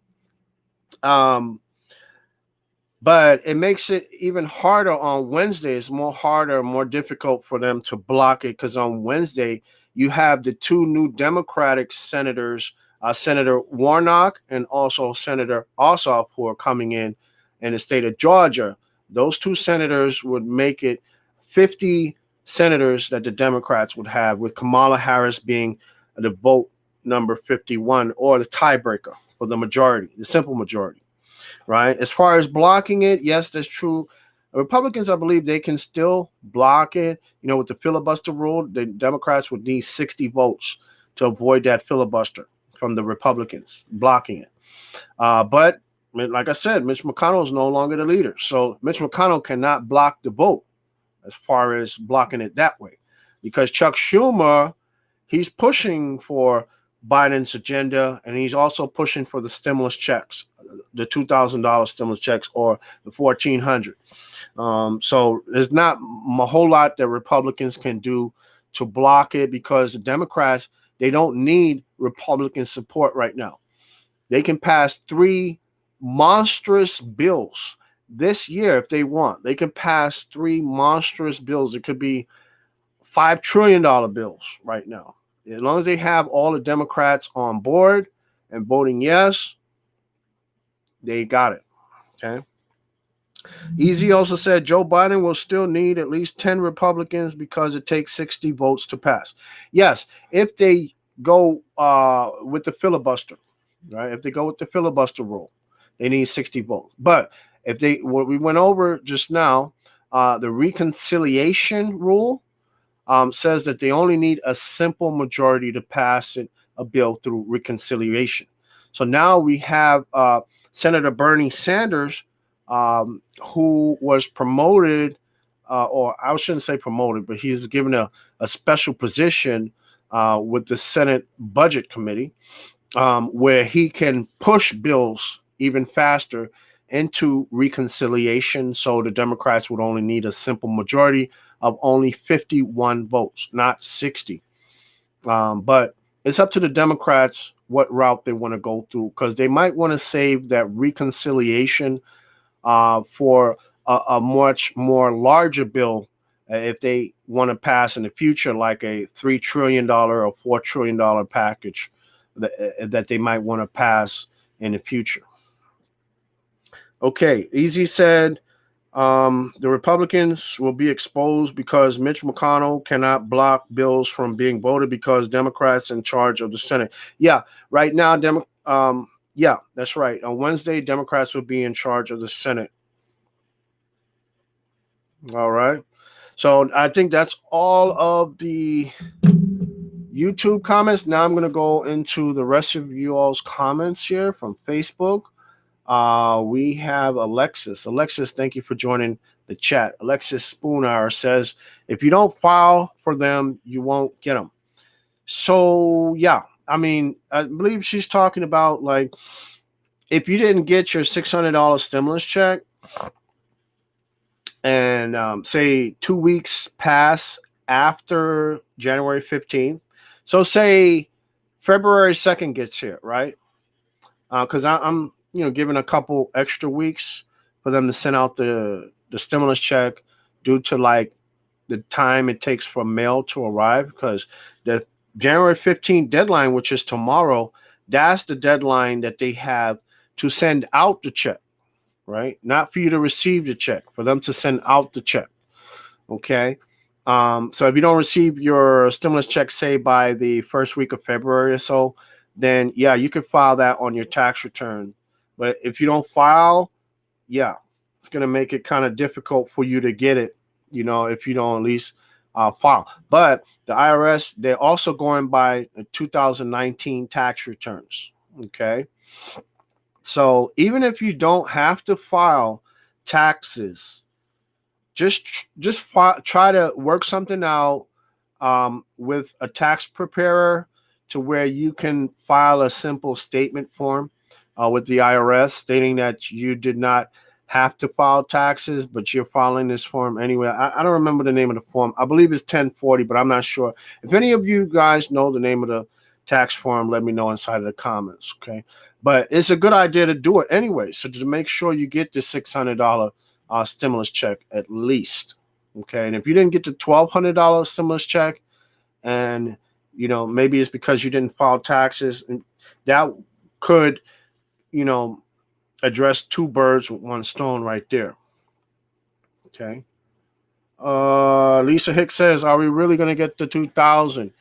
But it makes it even harder on Wednesday. It's more difficult for them to block it because on Wednesday, you have the 2 new Democratic senators, Senator Warnock and also Senator Ossoff, who are coming in the state of Georgia. Those 2 senators would make it 50 senators that the Democrats would have, with Kamala Harris being the vote number 51 or the tiebreaker for the majority, the simple majority. Right. As far as blocking it, yes, that's true. Republicans, I believe they can still block it. With the filibuster rule, the Democrats would need 60 votes to avoid that filibuster from the Republicans blocking it. But like I said, Mitch McConnell is no longer the leader. So Mitch McConnell cannot block the vote as far as blocking it that way, because Chuck Schumer, he's pushing for Biden's agenda, and he's also pushing for the stimulus checks, the $2,000 stimulus checks, or the $1,400. So there's not a whole lot that Republicans can do to block it, because the Democrats, they don't need Republican support right now. They can pass 3 monstrous bills this year. If they want, they can pass 3 monstrous bills. It could be $5 trillion bills right now. As long as they have all the Democrats on board and voting yes, they got it. Okay. Easy also said Joe Biden will still need at least 10 Republicans because it takes 60 votes to pass. Yes, if they go with the filibuster, right? If they go with the filibuster rule, they need 60 votes. But if they, what we went over just now, the reconciliation rule says that they only need a simple majority to pass a bill through reconciliation. So now we have Senator Bernie Sanders, who was promoted, or I shouldn't say promoted, but he's given a special position with the Senate Budget Committee, where he can push bills even faster into reconciliation. So the Democrats would only need a simple majority of only 51 votes, not 60. But it's up to the Democrats what route they want to go through, because they might want to save that reconciliation for a much more larger bill if they want to pass in the future, like a $3 trillion or $4 trillion package that they might want to pass in the future. Okay, Easy said the Republicans will be exposed because Mitch McConnell cannot block bills from being voted because Democrats in charge of the Senate. Yeah, right now, yeah, that's right. On Wednesday, Democrats will be in charge of the Senate. All right. So I think that's all of the YouTube comments. Now I'm going to go into the rest of you all's comments here from Facebook. We have Alexis. Alexis, thank you for joining the chat. Alexis Spooner says, if you don't file for them, you won't get them. So, yeah, I mean, I believe she's talking about, like, if you didn't get your $600 stimulus check and say 2 weeks pass after January 15th, so say February 2nd gets here, right? Because I'm given a couple extra weeks for them to send out the stimulus check due to like the time it takes for mail to arrive, because the January 15th deadline, which is tomorrow, that's the deadline that they have to send out the check, right? Not for you to receive the check, for them to send out the check. Okay. So if you don't receive your stimulus check, say by the first week of February or so, then yeah, you could file that on your tax return. But if you don't file, yeah, it's going to make it kind of difficult for you to get it, if you don't at least file. But the IRS, they're also going by the 2019 tax returns. Okay. So even if you don't have to file taxes, just try to work something out with a tax preparer to where you can file a simple statement form with the IRS stating that you did not have to file taxes, but you're filing this form anyway. I don't remember the name of the form. I believe it's 1040, but I'm not sure. If any of you guys know the name of the tax form, let me know inside of the comments, okay? But it's a good idea to do it anyway, so to make sure you get the $600 stimulus check at least, okay? And if you didn't get the $1,200 stimulus check, and maybe it's because you didn't file taxes, and that could address 2 birds with 1 stone right there. Okay. Lisa Hicks says, are we really going to get the 2,000?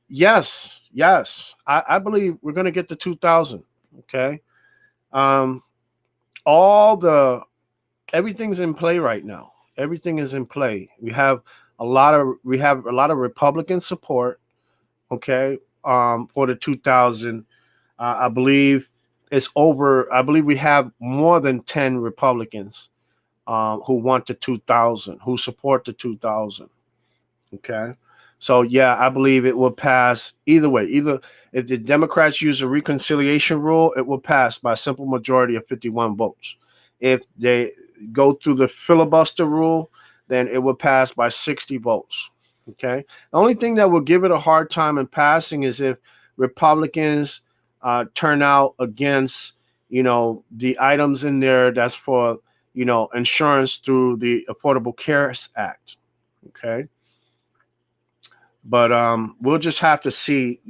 Yes. I believe we're going to get the 2,000. Okay. Everything's in play right now. Everything is in play. We have a lot of Republican support. Okay. For the 2,000, I believe it's over. I believe we have more than 10 Republicans who want the 2,000, who support the 2,000. Okay. So, yeah, I believe it will pass either way. Either if the Democrats use a reconciliation rule, it will pass by a simple majority of 51 votes. If they go through the filibuster rule, then it will pass by 60 votes. Okay. The only thing that will give it a hard time in passing is if Republicans turn out against the items in there that's for, insurance through the Affordable Care Act. Okay. But we'll just have to see,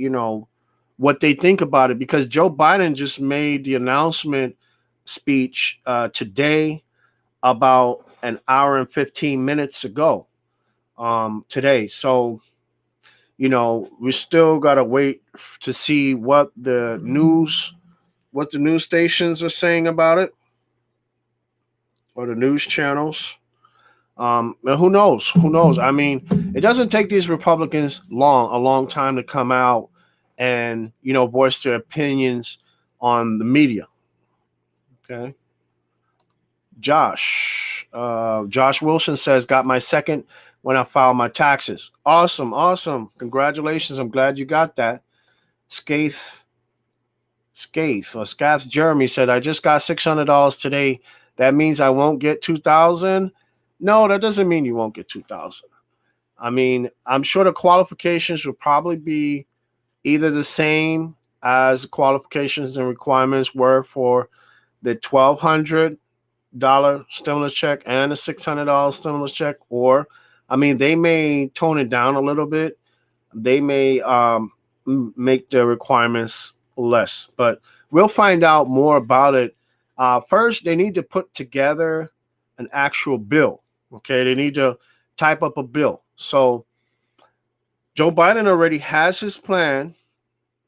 what they think about it, because Joe Biden just made the announcement speech today, about an hour and 15 minutes ago, today. So, we still got to wait to see what the news stations are saying about it, or the news channels. And who knows? Who knows? I mean, it doesn't take these Republicans a long time to come out and, voice their opinions on the media. Okay. Josh Wilson says, got my second when I filed my taxes. Awesome. Awesome. Congratulations. I'm glad you got that. Scath Jeremy said, I just got $600 today. That means I won't get 2,000. No, that doesn't mean you won't get 2,000. I mean, I'm sure the qualifications will probably be either the same as the qualifications and requirements were for the $1,200 stimulus check and the $600 stimulus check, or, I mean, they may tone it down a little bit. They may make the requirements less, but we'll find out more about it. First, they need to put together an actual bill. Okay, they need to type up a bill. So Joe Biden already has his plan.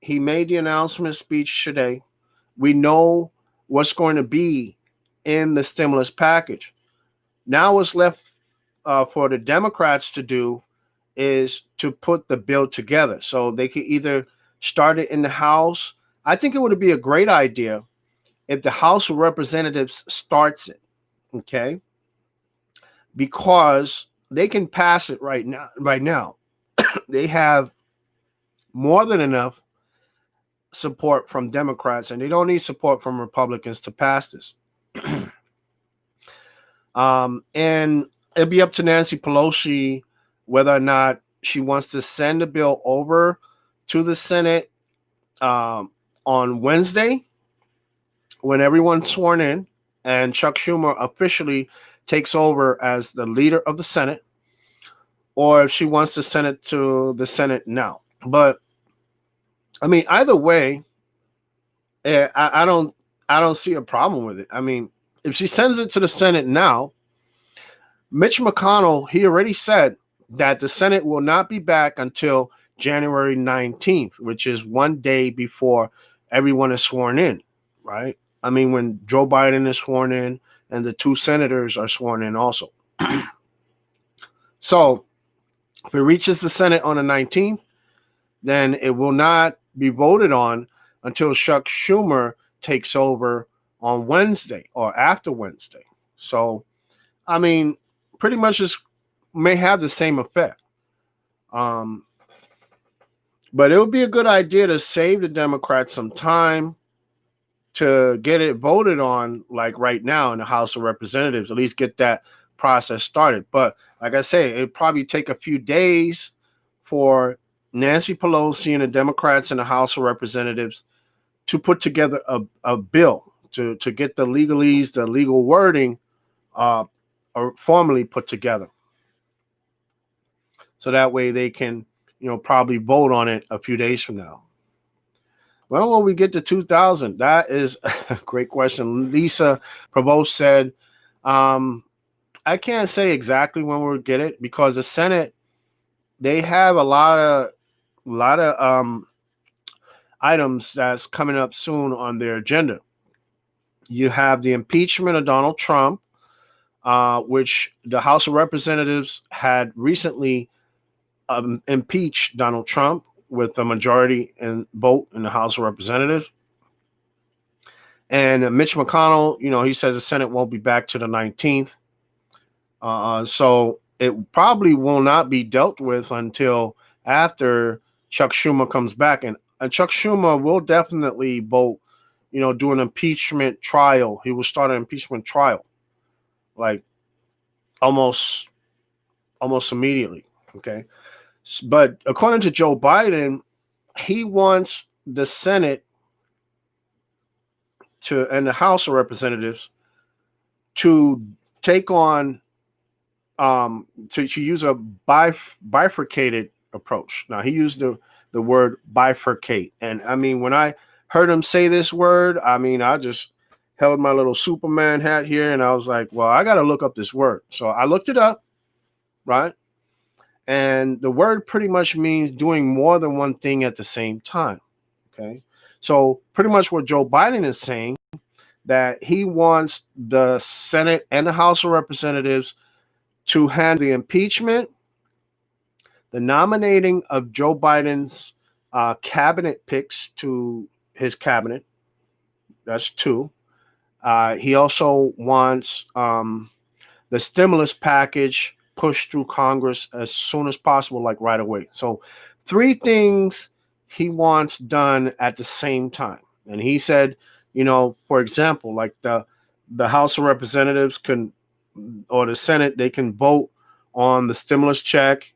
He made the announcement speech today. We know what's going to be in the stimulus package. Now what's left for the Democrats to do is to put the bill together. So they could either start it in the House. I think it would be a great idea if the House of Representatives starts it. Okay. Because they can pass it right now. Right now, they have more than enough support from Democrats, and they don't need support from Republicans to pass this. And it'll be up to Nancy Pelosi whether or not she wants to send the bill over to the Senate on Wednesday, when everyone's sworn in and Chuck Schumer officially takes over as the leader of the Senate, or if she wants to send it to the Senate now. But I mean, either way, I don't see a problem with it. I mean, if she sends it to the Senate now, Mitch McConnell, he already said that the Senate will not be back until January 19th, which is one day before everyone is sworn in, right? I mean, when Joe Biden is sworn in and the two senators are sworn in also. So if it reaches the Senate on the 19th, then it will not be voted on until Chuck Schumer takes over on Wednesday or after Wednesday. So, I mean, pretty much just may have the same effect. But it would be a good idea to save the Democrats some time to get it voted on, like right now in the House of Representatives, at least get that process started. But like I say, it'd probably take a few days for Nancy Pelosi and the Democrats in the House of Representatives to put together a bill to get the legalese, the legal wording formally put together. So that way they can, probably vote on it a few days from now. Well, when we get to 2000, that is a great question. Lisa Provost said, I can't say exactly when we'll get it, because the Senate, they have a lot of items that's coming up soon on their agenda. You have the impeachment of Donald Trump, which the House of Representatives had recently impeached Donald Trump with a majority vote in the House of Representatives. And Mitch McConnell, he says the Senate won't be back to the 19th. So it probably will not be dealt with until after Chuck Schumer comes back. And Chuck Schumer will definitely vote, do an impeachment trial. He will start an impeachment trial, like almost immediately. Okay. But according to Joe Biden, he wants the Senate and the House of Representatives to take on to use a bifurcated approach. Now he used the word bifurcate, and I mean when I heard him say this word, I mean I just held my little Superman hat here, and I was like, well, I got to look up this word. So I looked it up, right? And the word pretty much means doing more than one thing at the same time. Okay, so pretty much what Joe Biden is saying, that he wants the Senate and the House of Representatives to handle the impeachment, the nominating of Joe Biden's cabinet picks to his cabinet. That's two. He also wants the stimulus package pushed through Congress as soon as possible, like right away. So three things he wants done at the same time. And he said, for example, like the House of Representatives can, or the Senate, they can vote on the stimulus check,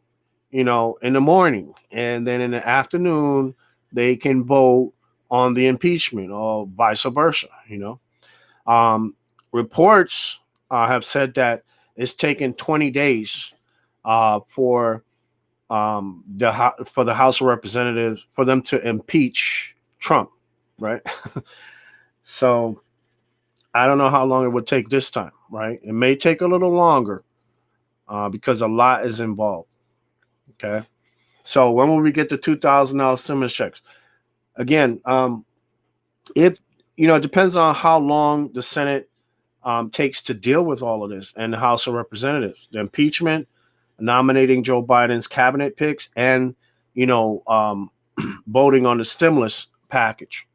in the morning. And then in the afternoon, they can vote on the impeachment or vice versa, Reports have said that it's taken 20 days for the House of Representatives for them to impeach Trump, right? So I don't know how long it would take this time, right? It may take a little longer because a lot is involved. Okay, so when will we get the $2,000 stimulus checks? Again, it depends on how long the Senate takes to deal with all of this, and the House of Representatives, the impeachment, nominating Joe Biden's cabinet picks, and voting on the stimulus package.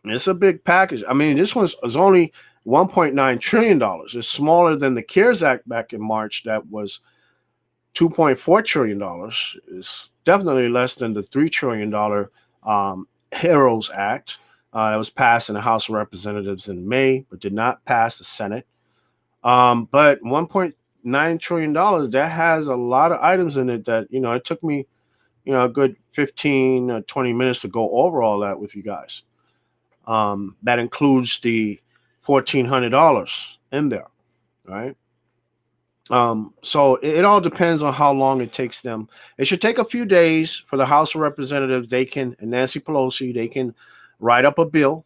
It's a big package. I mean, this was only $1.9 trillion. It's smaller than the CARES Act back in March that was $2.4 trillion. It's definitely less than the $3 trillion HEROES Act that was passed in the House of Representatives in May, but did not pass the Senate. But $1.9 trillion, that has a lot of items in it that, it took me, a good 15 or 20 minutes to go over all that with you guys. That includes the $1,400 in there, right? So it all depends on how long it takes them. It should take a few days for the House of Representatives. And Nancy Pelosi, they can write up a bill,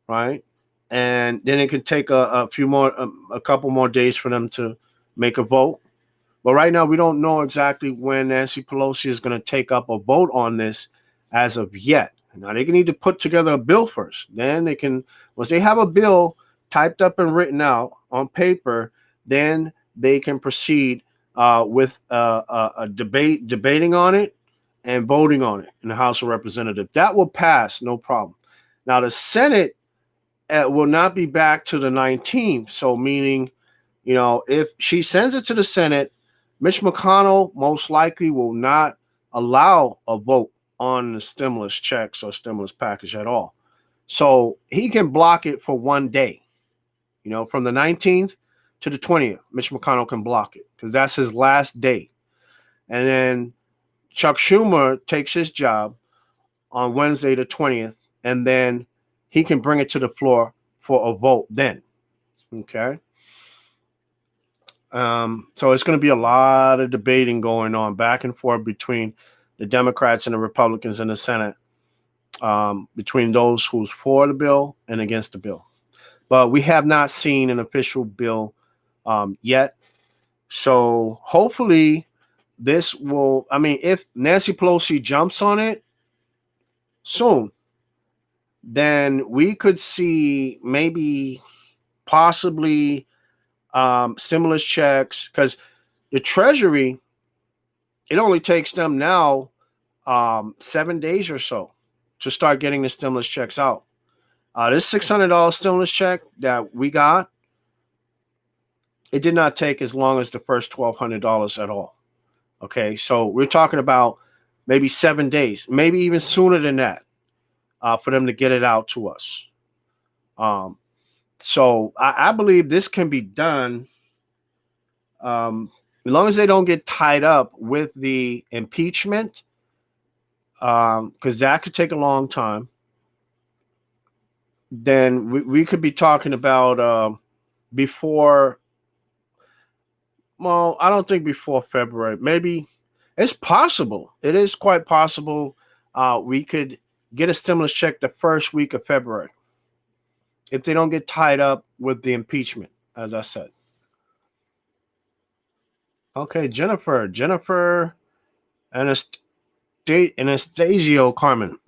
right? And then it could take a couple more days for them to make a vote. But right now, we don't know exactly when Nancy Pelosi is going to take up a vote on this as of yet. Now they need to put together a bill first. Then they can, once they have a bill typed up and written out on paper, then they can proceed with a debating on it and voting on it in the House of Representatives. That will pass, no problem. Now the Senate will not be back to the 19th. So meaning, if she sends it to the Senate, Mitch McConnell most likely will not allow a vote on the stimulus checks or stimulus package at all. So he can block it for one day, from the 19th to the 20th, Mitch McConnell can block it because that's his last day. And then Chuck Schumer takes his job on Wednesday the 20th, and then he can bring it to the floor for a vote then. Okay. So it's going to be a lot of debating going on back and forth between the Democrats and the Republicans in the Senate, between those who's for the bill and against the bill. But we have not seen an official bill yet. So hopefully this will, if Nancy Pelosi jumps on it soon, then we could see maybe possibly stimulus checks, because the Treasury, it only takes them now 7 days or so to start getting the stimulus checks out. This $600 stimulus check that we got, it did not take as long as the first $1,200 at all. Okay, so we're talking about maybe 7 days, maybe even sooner than that, for them to get it out to us. So I believe this can be done as long as they don't get tied up with the impeachment, because that could take a long time. then we could be talking about before. Well, I don't think before February. Maybe it's possible. It is quite possible. We could get a stimulus check the first week of February if they don't get tied up with the impeachment, as I said. Okay, Jennifer, Anastasio Carmen.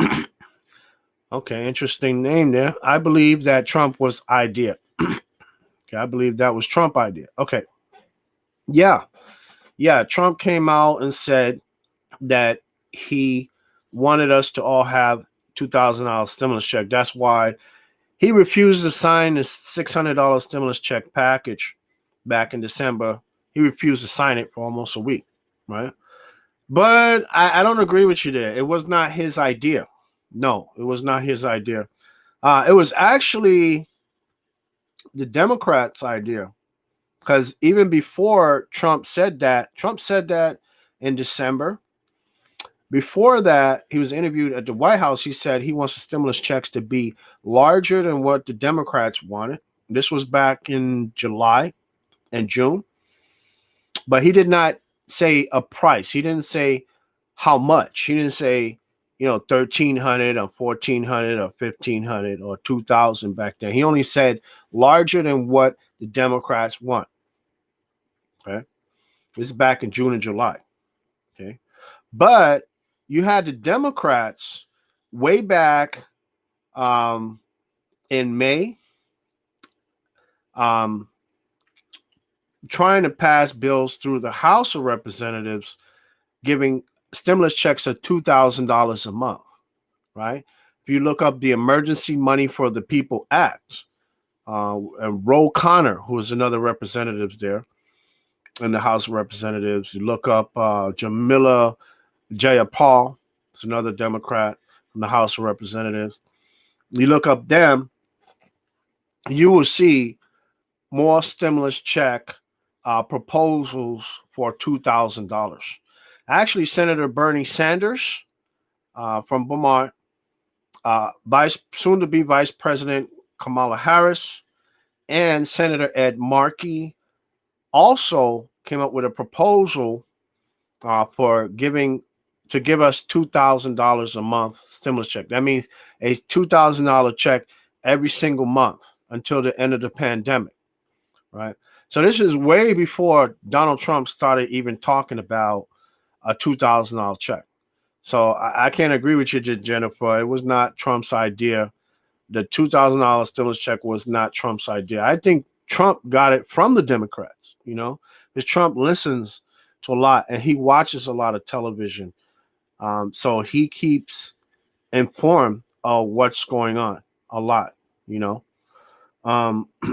Okay, interesting name there. I believe that Trump was idea. Okay, I believe that was Trump idea. Okay, yeah, yeah. Trump came out and said that he wanted us to all have $2,000 stimulus check. That's why he refused to sign the $600 stimulus check package back in December. He refused to sign it for almost a week, right? But I don't agree with you there. It was not his idea. No, it was not his idea. It was actually the Democrats' idea. Because even before Trump said that in December. Before that, he was interviewed at the White House. He said he wants the stimulus checks to be larger than what the Democrats wanted. This was back in July and June. But he did not say a price. He didn't say how much. He didn't say, 1,300 or 1,400 or 1,500 or 2,000 back then. He only said larger than what the Democrats want. Okay. This is back in June and July. Okay. But you had the Democrats way back in May trying to pass bills through the House of Representatives giving stimulus checks of $2,000 a month, right? If you look up the Emergency Money for the People Act, and Ro Connor, who is another representative there in the House of Representatives, you look up Jamila Jayapal, it's another Democrat from the House of Representatives. You look up them, you will see more stimulus check proposals for $2,000. Actually, Senator Bernie Sanders from Vermont, soon to be Vice President Kamala Harris, and Senator Ed Markey also came up with a proposal for to give us $2,000 a month stimulus check. That means a $2,000 check every single month until the end of the pandemic, right? So this is way before Donald Trump started even talking about a $2,000 check. So I can't agree with you, Jennifer. It was not Trump's idea. The $2,000 stimulus check was not Trump's idea. I think Trump got it from the Democrats, because Trump listens to a lot and he watches a lot of television. So he keeps informed of what's going on a lot,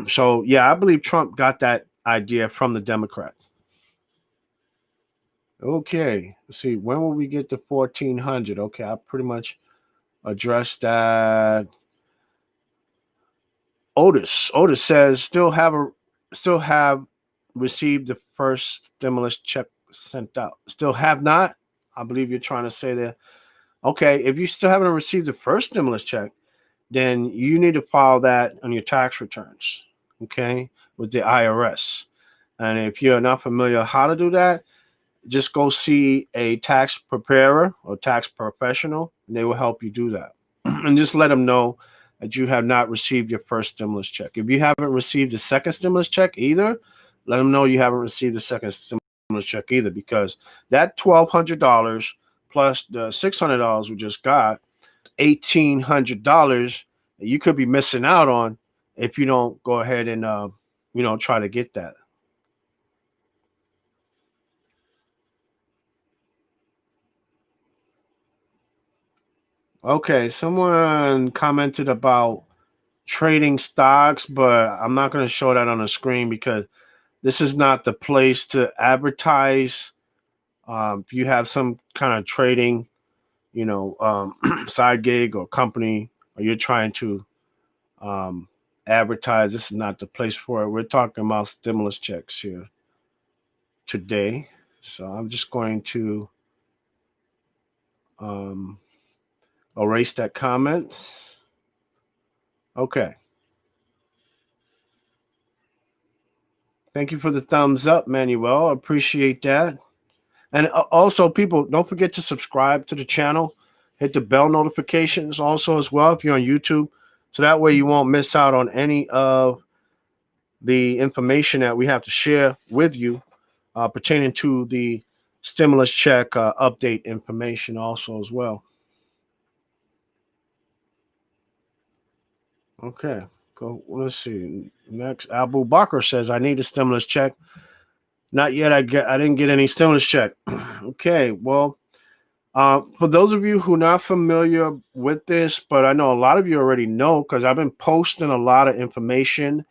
So, yeah, I believe Trump got that idea from the Democrats. Okay, let's see. When will we get to 1,400? Okay, I pretty much addressed that. Otis says still have received the first stimulus check sent out. Still have not. I believe you're trying to say that. Okay, if you still haven't received the first stimulus check, then you need to file that on your tax returns. Okay, with the IRS. And if you're not familiar how to do that, just go see a tax preparer or tax professional, and they will help you do that. And just let them know that you have not received your first stimulus check. If you haven't received the second stimulus check either, let them know you haven't received the second stimulus check either, because that $1,200 plus the $600 we just got, $1,800 you could be missing out on if you don't go ahead and try to get that. Okay, someone commented about trading stocks, but I'm not going to show that on the screen because this is not the place to advertise. If you have some kind of trading, side gig or company, or you're trying to advertise, this is not the place for it. We're talking about stimulus checks here today. So I'm just going to erase that comment. Okay. Thank you for the thumbs up, Manuel. I appreciate that. And also, people, don't forget to subscribe to the channel. Hit the bell notifications also as well if you're on YouTube. So that way you won't miss out on any of the information that we have to share with you pertaining to the stimulus check update information also as well. Okay. Go. Let's see. Next, Abu Bakr says, "I need a stimulus check." Not yet. I didn't get any stimulus check. Okay. Well, for those of you who are not familiar with this, but I know a lot of you already know because I've been posting a lot of information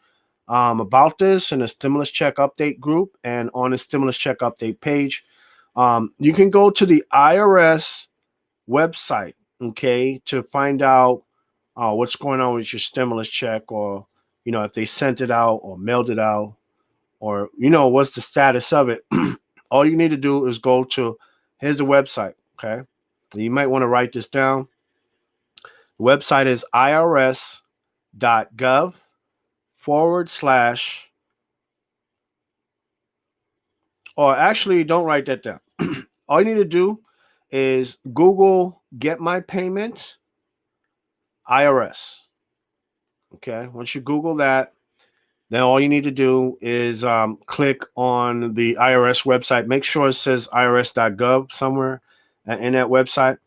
about this in the stimulus check update group and on the stimulus check update page. You can go to the IRS website, okay, to find out what's going on with your stimulus check, or if they sent it out or mailed it out, or what's the status of it. All you need to do is go to here's the website, okay. You might want to write this down. The website is irs.gov/, or actually don't write that down. All you need to do is Google Get My Payments IRS. Okay. Once you Google that, then all you need to do is click on the IRS website. Make sure it says irs.gov somewhere in that website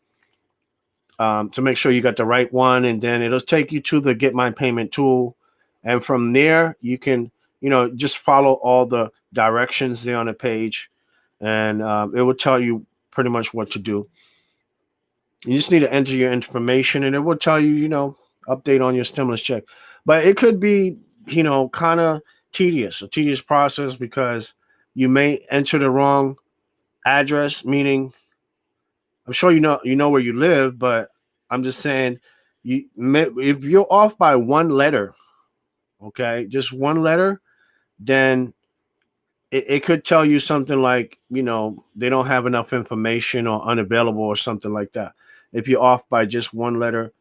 to make sure you got the right one. And then it'll take you to the Get My Payment tool. And from there, you can, just follow all the directions there on the page. And it will tell you pretty much what to do. You just need to enter your information and it will tell you, update on your stimulus check. But it could be, kind of a tedious process because you may enter the wrong address, meaning I'm sure you know where you live, but I'm just saying if you're off by one letter, okay, just one letter, then it could tell you something like, they don't have enough information or unavailable or something like that. If you're off by just one letter,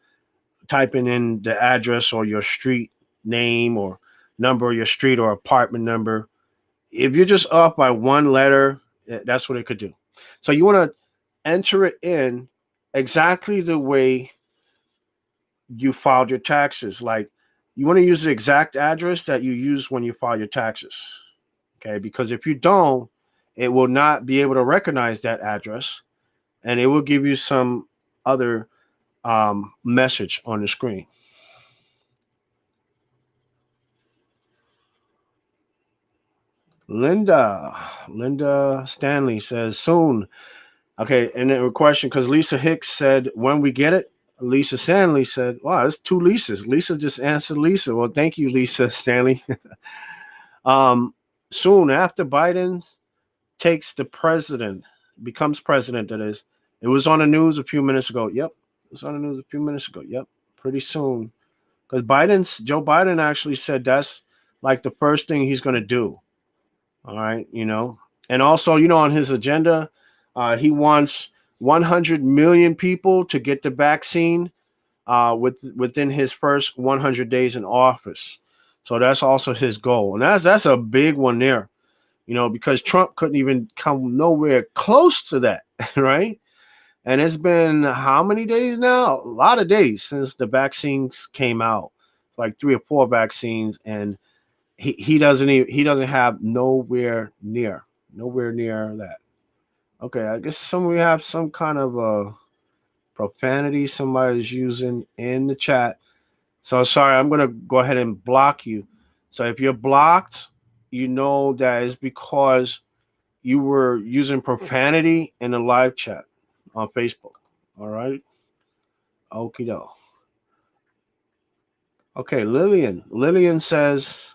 typing in the address or your street name or number of your street or apartment number, if you're just off by one letter, that's what it could do. So you want to enter it in exactly the way you filed your taxes. Like you want to use the exact address that you use when you file your taxes. Okay, because if you don't, it will not be able to recognize that address and it will give you some other message on the screen. Linda Stanley says soon. Okay, and then a question because Lisa Hicks said when we get it. Lisa Stanley said, "Wow, there's two Lisas." Lisa just answered Lisa. Well, thank you, Lisa Stanley. Soon after Biden takes the president, becomes president. That is, it was on the news a few minutes ago. Yep, it was on the news a few minutes ago. Yep, pretty soon because Joe Biden actually said that's like the first thing he's going to do. All right, and also, on his agenda, he wants 100 million people to get the vaccine within his first 100 days in office. So that's also his goal, and that's a big one there, because Trump couldn't even come nowhere close to that, right? And it's been how many days now? A lot of days since the vaccines came out, like 3 or 4 vaccines, and he doesn't have nowhere near that. Okay, I guess we have some kind of profanity somebody's using in the chat. So sorry, I'm gonna go ahead and block you. So if you're blocked, that is because you were using profanity in a live chat on Facebook. All right. Okie doke. Okay, Lillian says,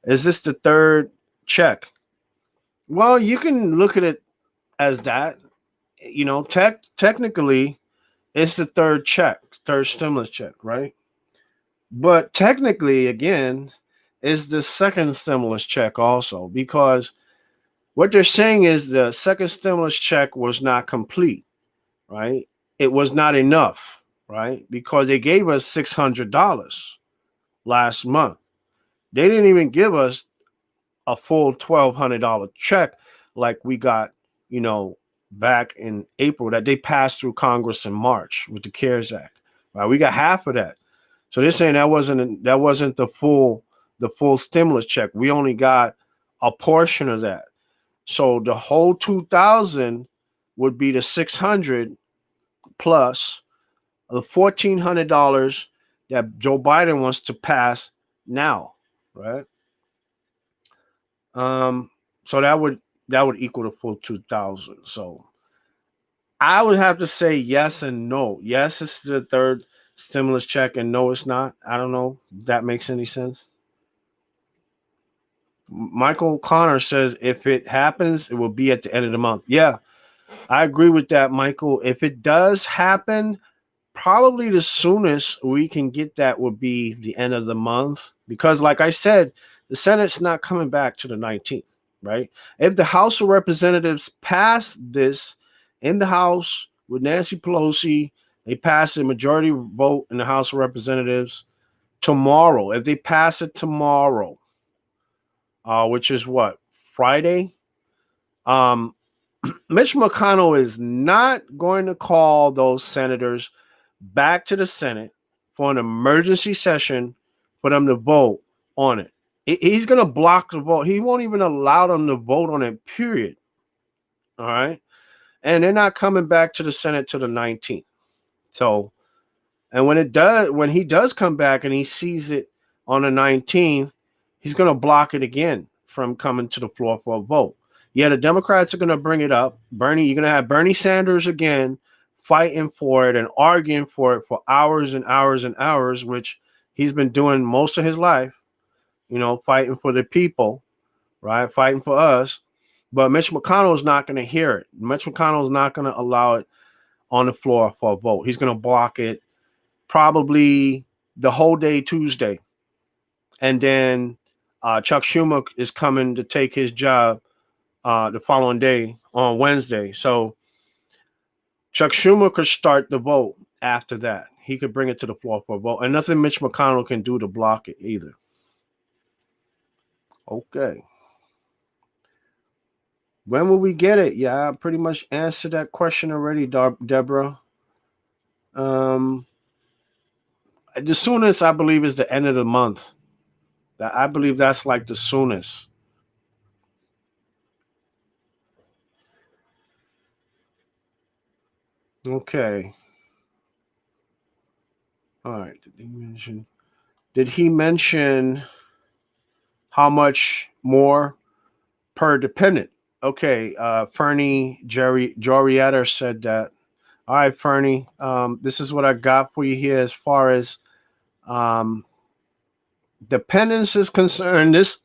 is this the third check? Well, you can look at it as that. Technically, it's the third stimulus check, right? But technically, again, is the second stimulus check also, because what they're saying is the second stimulus check was not complete, right? It was not enough, right? Because they gave us $600. last month. They didn't even give us a full $1,200 check like we got, you know, back in April that they passed through Congress in March with the CARES Act. Right, we got half of that. So they're saying that wasn't the full stimulus check. We only got a portion of that. So the whole 2,000 would be the 600 plus the $1,400 that Joe Biden wants to pass now, right? So that would equal the full 2,000. So I would have to say yes and no. Yes, it's the third stimulus check, and no, it's not. I don't know if that makes any sense. Michael Connor says if it happens, it will be at the end of the month. Yeah, I agree with that, Michael. If it does happen, probably the soonest we can get that would be the end of the month because, like I said, the Senate's not coming back to the 19th, right? If the House of Representatives pass this in the House with Nancy Pelosi, they pass a majority vote in the House of Representatives tomorrow. If they pass it tomorrow, which is what, Friday? Um, Mitch McConnell is not going to call those senators back to the Senate for an emergency session for them to vote on it. He's going to block the vote. He won't even allow them to vote on it, period. All right. And they're not coming back to the Senate till the 19th. So, and when he does come back and he sees it on the 19th, he's going to block it again from coming to the floor for a vote. Yeah, the Democrats are going to bring it up. You're going to have Bernie Sanders again fighting for it and arguing for it for hours and hours and hours, which he's been doing most of his life, fighting for the people, right? Fighting for us. But Mitch McConnell is not going to hear it. Mitch McConnell is not going to allow it on the floor for a vote. He's going to block it probably the whole day Tuesday. And then Chuck Schumer is coming to take his job the following day on Wednesday. So Chuck Schumer could start the vote after that. He could bring it to the floor for a vote. And nothing Mitch McConnell can do to block it either. Okay. When will we get it? Yeah, I pretty much answered that question already, Deborah. The soonest, I believe, is the end of the month. I believe that's like the soonest. Okay. All right. Did he mention how much more per dependent? Okay. Fernie Jorietta said that. All right, Fernie. This is what I got for you here as far as dependence is concerned. This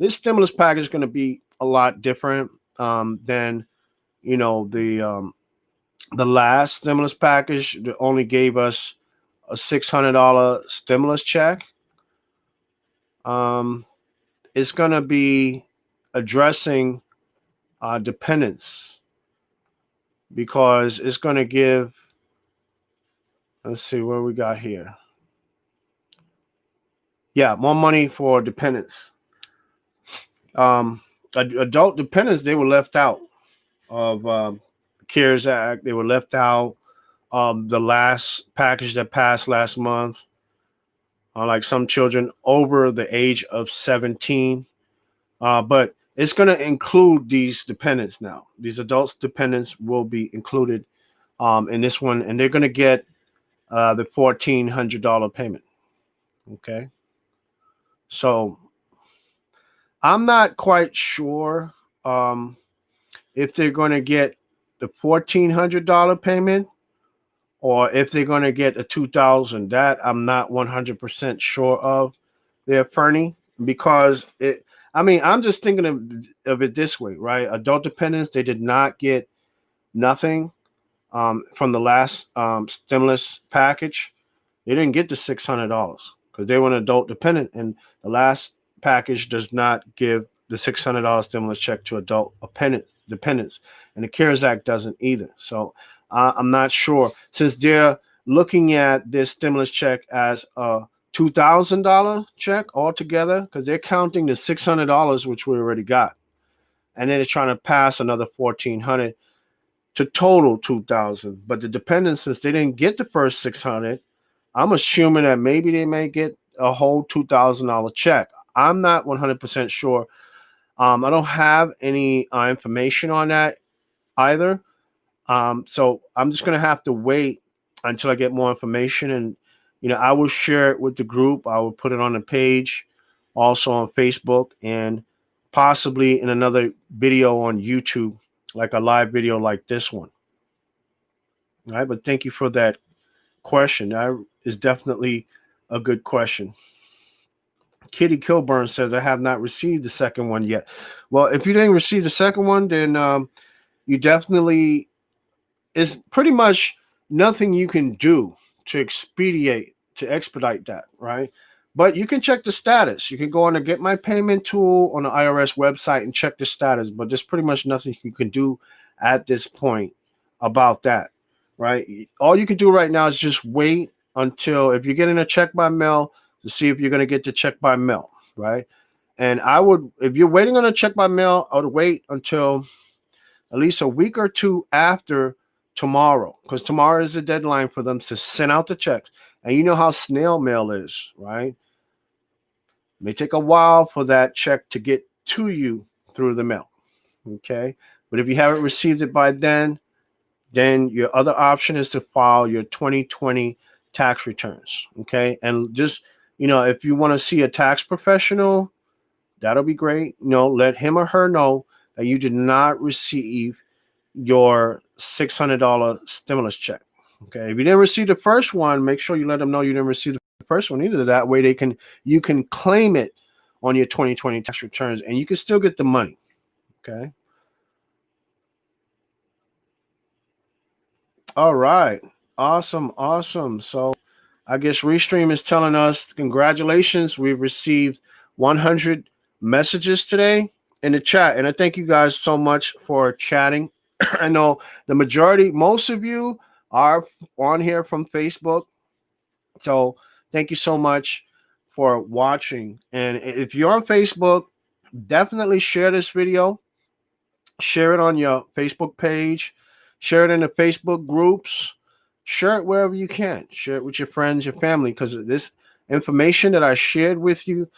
stimulus package is going to be a lot different than the last stimulus package that only gave us a $600 stimulus check. It's going to be addressing dependence because it's going to give, let's see what we got here. Yeah, more money for dependents. Adult dependents, they were left out of CARES Act. They were left out the last package that passed last month. Like some children over the age of 17. But it's going to include these dependents now. These adults dependents will be included in this one, and they're going to get the $1,400 payment. Okay. So I'm not quite sure if they're going to get the $1,400 payment or if they're going to get a $2,000. That I'm not 100% sure of there, Fernie, because I'm just thinking of it this way, right? Adult dependents, they did not get nothing from the last stimulus package. They didn't get the $600 because they were an adult dependent, and the last package does not give the $600 stimulus check to adult dependents, and the CARES Act doesn't either. So I'm not sure, since they're looking at this stimulus check as a $2,000 check altogether, because they're counting the $600 which we already got, and then it's trying to pass another $1,400 to total $2,000. But the dependents, since they didn't get the first $600, I'm assuming that maybe they may get a whole $2,000 check. I'm not 100% sure. I don't have any information on that either. So I'm just going to have to wait until I get more information. And, I will share it with the group. I will put it on the page, also on Facebook, and possibly in another video on YouTube, like a live video like this one. All right. But thank you for that question. That is definitely a good question. Kitty Kilburn says, I have not received the second one yet. Well, if you didn't receive the second one, then you definitely, is pretty much nothing you can do to expedite that, right? But you can check the status. You can go on the Get My Payment tool on the IRS website and check the status, but there's pretty much nothing you can do at this point about that, right? All you can do right now is just wait until, if you're getting a check by mail, to see if you're going to get the check by mail, right? And if you're waiting on a check by mail, I would wait until at least a week or two after tomorrow, because tomorrow is the deadline for them to send out the checks. And you know how snail mail is, right? It may take a while for that check to get to you through the mail, okay? But if you haven't received it by then your other option is to file your 2020 tax returns, okay? And just, if you want to see a tax professional, that'll be great. Let him or her know that you did not receive your $600 stimulus check. Okay. If you didn't receive the first one, make sure you let them know you didn't receive the first one either. That way you can claim it on your 2020 tax returns, and you can still get the money. Okay. All right. Awesome. So I guess Restream is telling us, congratulations, we've received 100 messages today in the chat. And I thank you guys so much for chatting. I know most of you are on here from Facebook. So thank you so much for watching. And if you're on Facebook, definitely share this video. Share it on your Facebook page. Share it in the Facebook groups. Share it wherever you can. Share it with your friends, your family, because this information that I shared with you,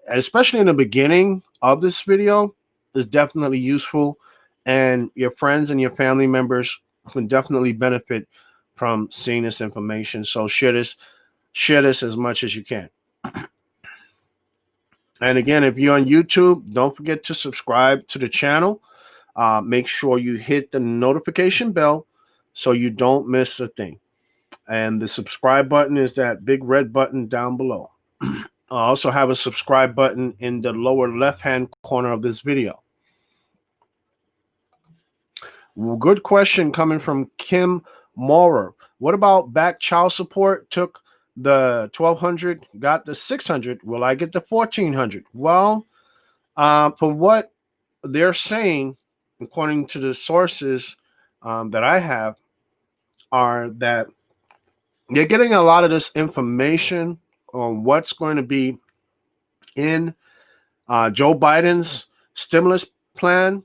especially in the beginning of this video, is definitely useful. And your friends and your family members can definitely benefit from seeing this information. So share this as much as you can. And again, if you're on YouTube, don't forget to subscribe to the channel. Make sure you hit the notification bell so you don't miss a thing. And the subscribe button is that big red button down below. I also have a subscribe button in the lower left-hand corner of this video. Good question coming from Kim Maurer. What about back child support? Took the $1,200, got the $600. Will I get the $1,400? Well, for what they're saying, according to the sources that I have, are that they're getting a lot of this information on what's going to be in Joe Biden's stimulus plan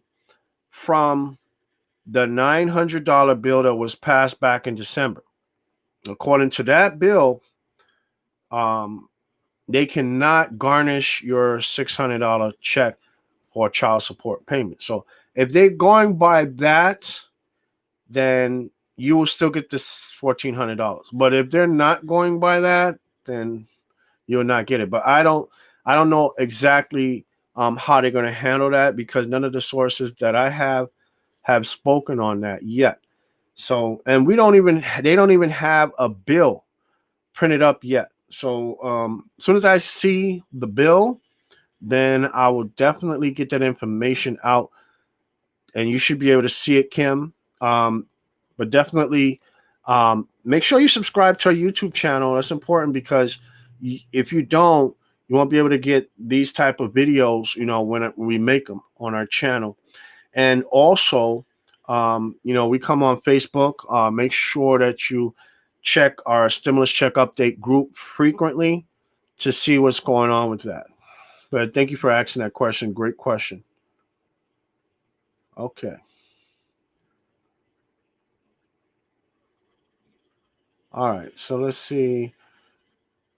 from the $900 bill that was passed back in December. According to that bill, they cannot garnish your $600 check for child support payment. So if they're going by that, then you will still get this $1,400. But if they're not going by that, then you'll not get it. But I don't know exactly how they're going to handle that, because none of the sources that I have spoken on that yet. So, and they don't even have a bill printed up yet. So as soon as I see the bill, then I will definitely get that information out, and you should be able to see it, Kim. But definitely make sure you subscribe to our YouTube channel. That's important, because if you don't, you won't be able to get these type of videos, when we make them on our channel. And also, we come on Facebook. Make sure that you check our stimulus check update group frequently, to see what's going on with that. But thank you for asking that question. Great question. Okay. All right. So let's see.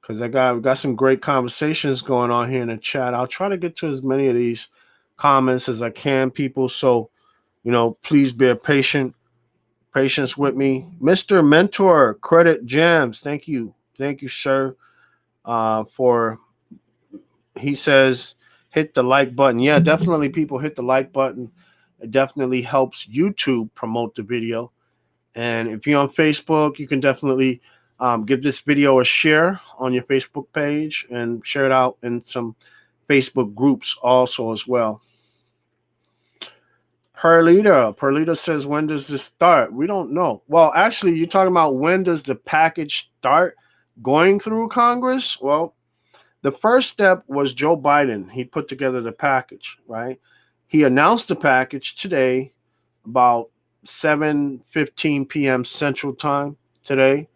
Because we got some great conversations going on here in the chat. I'll try to get to as many of these comments as I can, people. So, please bear patience with me. Mr. Mentor, Credit Jams. Thank you. Thank you, sir. For he says hit the like button. Yeah, definitely people hit the like button. It definitely helps YouTube promote the video. And if you're on Facebook, you can definitely give this video a share on your Facebook page and share it out in some Facebook groups also as well. Perlita says, when does this start? We don't know. Well, actually, you're talking about when does the package start going through Congress? Well, the first step was Joe Biden. He put together the package, right? He announced the package today about 7:15 p.m. Central Time today.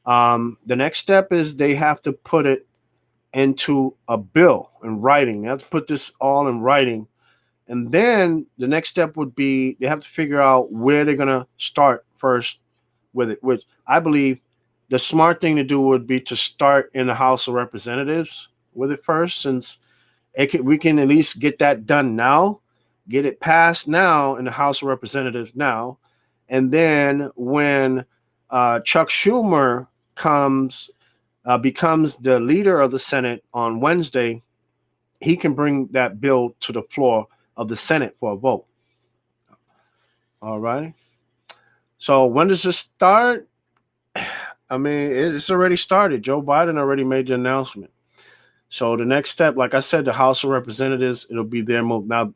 The next step is they have to put it into a bill in writing. They have to put this all in writing. And then the next step would be they have to figure out where they're going to start first with it, which I believe the smart thing to do would be to start in the House of Representatives with it first, since we can at least get that done now, get it passed now in the House of Representatives now. And then when Chuck Schumer becomes the leader of the Senate on Wednesday, he can bring that bill to the floor of the Senate for a vote. All right. So when does this start? I mean, it's already started. Joe Biden already made the announcement. So the next step, like I said, the House of Representatives, it'll be their move. Now,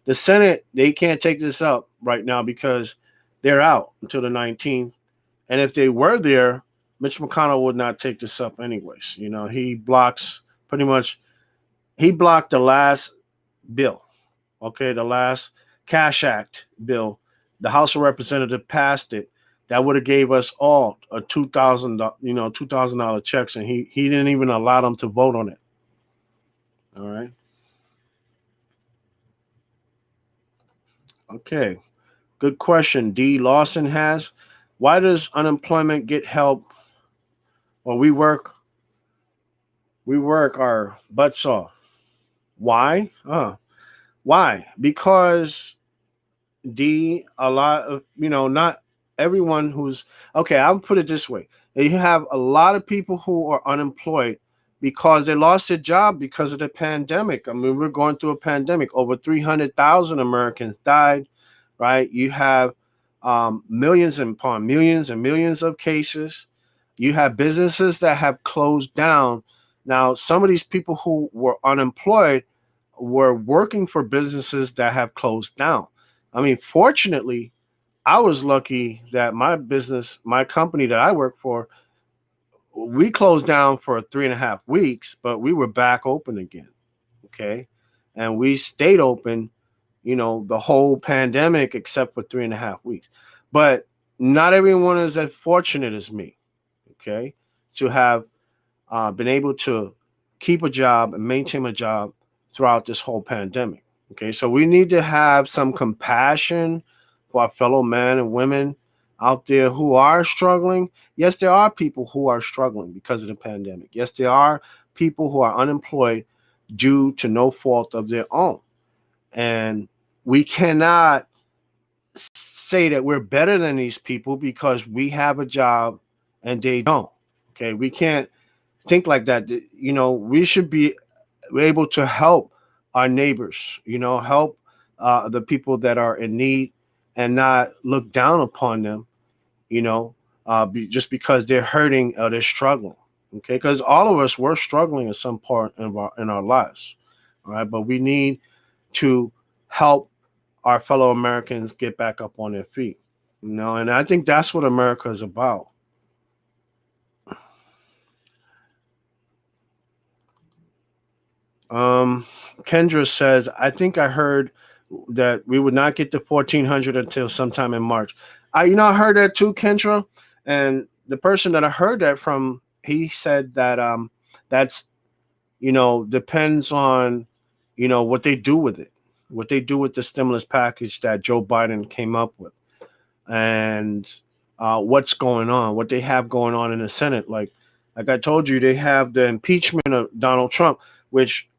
the Senate, they can't take this up right now because they're out until the 19th. And if they were there, Mitch McConnell would not take this up anyways. He blocked the last bill. Okay, the last Cash Act bill. The House of Representatives passed it. That would have gave us all a $2,000 checks, and he didn't even allow them to vote on it. All right. Okay. Good question. D. Lawson has. Why does unemployment get help? Well, we work our butts off. Why? Why? Because a lot of, not everyone who's okay. I'll put it this way. You have a lot of people who are unemployed because they lost their job because of the pandemic. I mean, we're going through a pandemic. Over 300,000 Americans died, right? You have millions upon millions and millions of cases. You have businesses that have closed down. Now, some of these people who were unemployed were working for businesses that have closed down. I mean, fortunately, I was lucky that my company that I work for, we closed down for 3.5 weeks, but we were back open again. Okay. And we stayed open, the whole pandemic except for 3.5 weeks. But not everyone is as fortunate as me. Okay. To have been able to keep a job and maintain a job throughout this whole pandemic. Okay, so we need to have some compassion for our fellow men and women out there who are struggling. Yes, there are people who are struggling because of the pandemic. Yes, there are people who are unemployed due to no fault of their own. And we cannot say that we're better than these people because we have a job and they don't. Okay, we can't think like that. We should be able to help our neighbors, help the people that are in need and not look down upon them, just because they're hurting or they're struggling. Okay, because all of us were struggling at some part in our lives. All right, but we need to help our fellow Americans get back up on their feet. And I think that's what America is about. Kendra says, I think I heard that we would not get to 1,400 until sometime in March. I heard that too, Kendra. And the person that I heard that from, he said that that's depends on, what they do with it, what they do with the stimulus package that Joe Biden came up with, and what's going on, what they have going on in the Senate. Like I told you, they have the impeachment of Donald Trump, which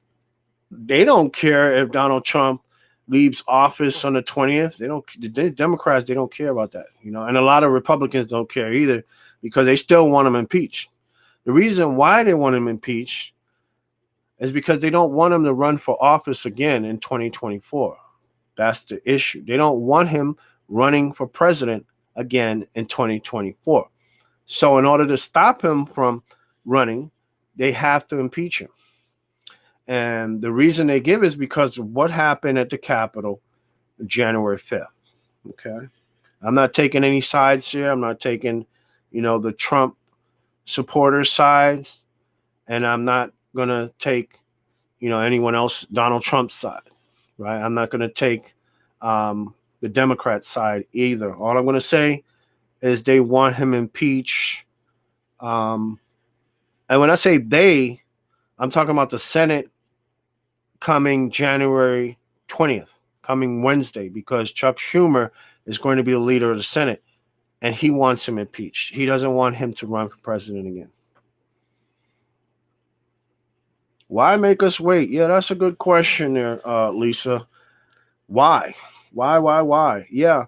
they don't care if Donald Trump leaves office on the 20th. They don't. The Democrats, they don't care about that, and a lot of Republicans don't care either, because they still want him impeached. The reason why they want him impeached is because they don't want him to run for office again in 2024. That's the issue. They don't want him running for president again in 2024. So in order to stop him from running, they have to impeach him. And the reason they give is because of what happened at the Capitol January 5th. Okay. I'm not taking any sides here. I'm not taking, the Trump supporters' side. And I'm not going to take, anyone else, Donald Trump's side. Right. I'm not going to take the Democrat side either. All I'm going to say is they want him impeached. And when I say they, I'm talking about the Senate coming January 20th, coming Wednesday, because Chuck Schumer is going to be the leader of the Senate, and he wants him impeached. He doesn't want him to run for president again. Why make us wait? Yeah, that's a good question there, Lisa. Why? Why? Yeah.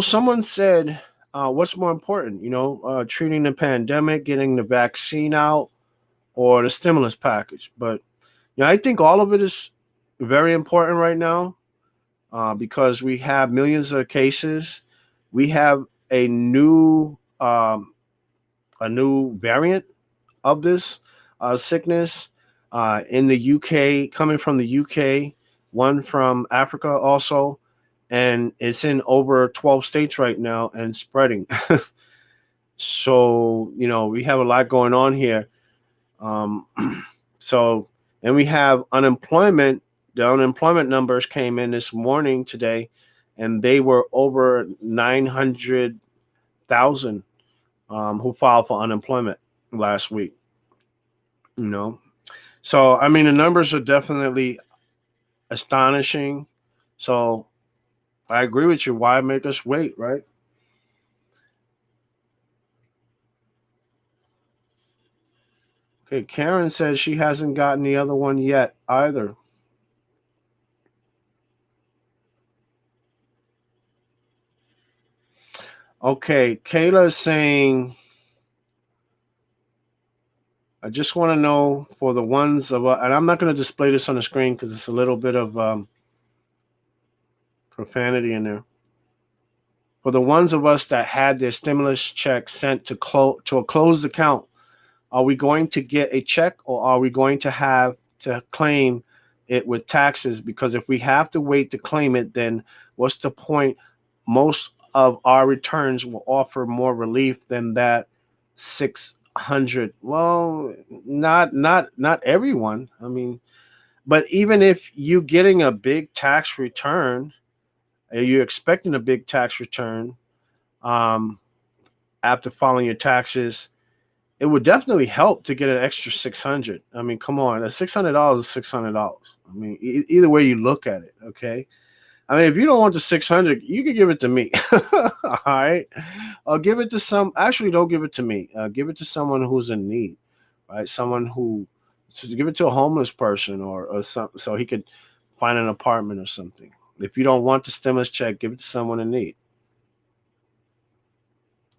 Someone said, what's more important, treating the pandemic, getting the vaccine out, or the stimulus package? But I think all of it is very important right now, because we have millions of cases. We have a new variant of this sickness in the UK, coming from the UK, one from Africa also, and it's in over 12 states right now and spreading. So, we have a lot going on here. And we have unemployment. The unemployment numbers came in this morning today, and they were over 900,000 who filed for unemployment last week. So I mean, the numbers are definitely astonishing. So I agree with you. Why make us wait, right? Okay, Karen says she hasn't gotten the other one yet either. Okay, Kayla is saying, I just want to know for the ones of, and I'm not going to display this on the screen because it's a little bit of profanity in there. For the ones of us that had their stimulus check sent to a closed account, are we going to get a check, or are we going to have to claim it with taxes? Because if we have to wait to claim it, then what's the point? Most of our returns will offer more relief than that 600. Well, not everyone. I mean, but even if you're getting a big tax return, you're expecting a big tax return after filing your taxes, it would definitely help to get an extra 600. I mean, come on, $600 is $600. I mean, either way you look at it, okay. I mean, if you don't want the 600, you can give it to me. All right, or give it to some. Actually, don't give it to me. Give it to someone who's in need, right? Someone who, so give it to a homeless person or something, so he could find an apartment or something. If you don't want the stimulus check, give it to someone in need.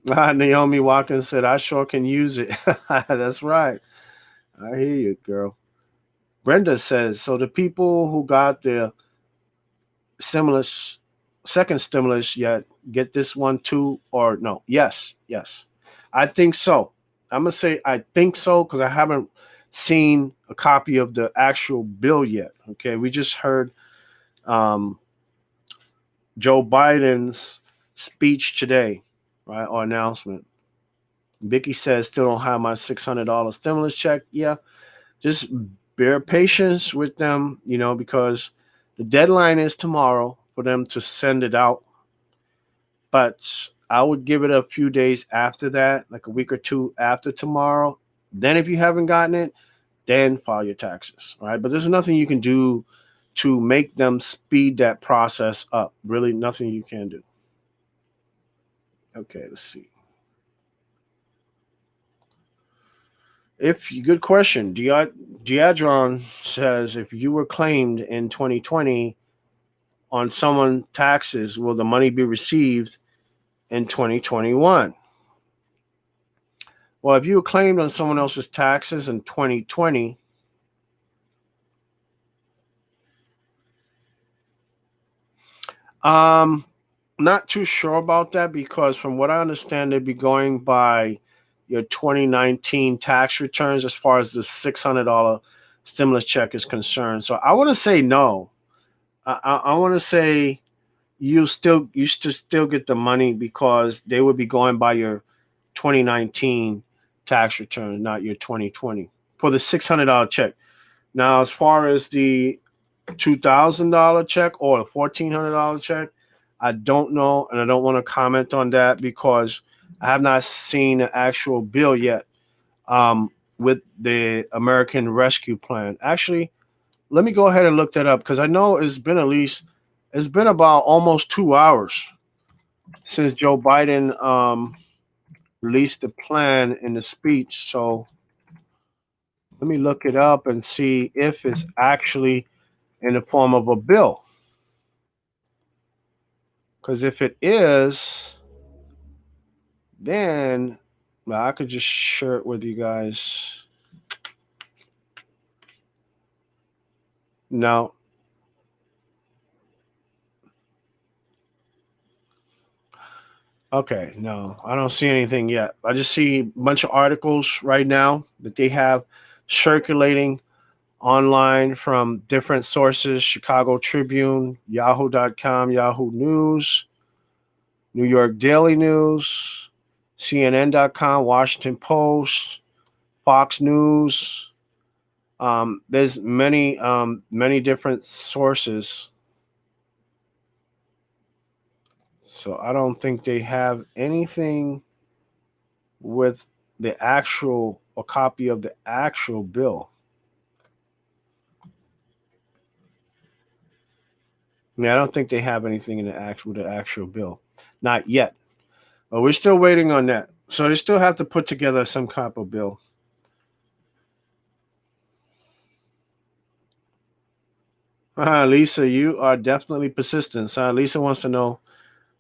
Naomi Watkins said, I sure can use it. That's right. I hear you, girl. Brenda says, so the people who got their stimulus, second stimulus yet, get this one too, or no? Yes. I think so. I'm going to say I think so because I haven't seen a copy of the actual bill yet. Okay. We just heard Joe Biden's speech today, right, or announcement. Vicky says, still don't have my $600 stimulus check. Yeah, just bear patience with them, because the deadline is tomorrow for them to send it out. But I would give it a few days after that, like a week or two after tomorrow. Then if you haven't gotten it, then file your taxes. All right, but there's nothing you can do to make them speed that process up. Really, nothing you can do. Okay, let's see. Good question. Diadron says, if you were claimed in 2020 on someone's taxes, will the money be received in 2021? Well, if you were claimed on someone else's taxes in 2020, not too sure about that, because from what I understand, they'd be going by your 2019 tax returns as far as the $600 stimulus check is concerned. So I want to say no. I want to say you should still get the money, because they would be going by your 2019 tax return, not your 2020, for the $600 check. Now, as far as the $2,000 check or a $1,400 check, I don't know, and I don't want to comment on that because I have not seen an actual bill yet with the American Rescue Plan. Actually, let me go ahead and look that up, because I know it's been about almost 2 hours since Joe Biden released the plan in the speech. So let me look it up and see if it's actually in the form of a bill. Because if it is, then well, I could just share it with you guys. No. Okay, no, I don't see anything yet. I just see a bunch of articles right now that they have circulating online from different sources: Chicago Tribune, Yahoo.com, Yahoo News, New York Daily News, CNN.com, Washington Post, Fox News. There's many different sources. So I don't think they have anything with a copy of the actual bill. Yeah, I don't think they have anything in the actual bill. Not yet. But we're still waiting on that. So they still have to put together some type of bill. Lisa, you are definitely persistent. So Lisa wants to know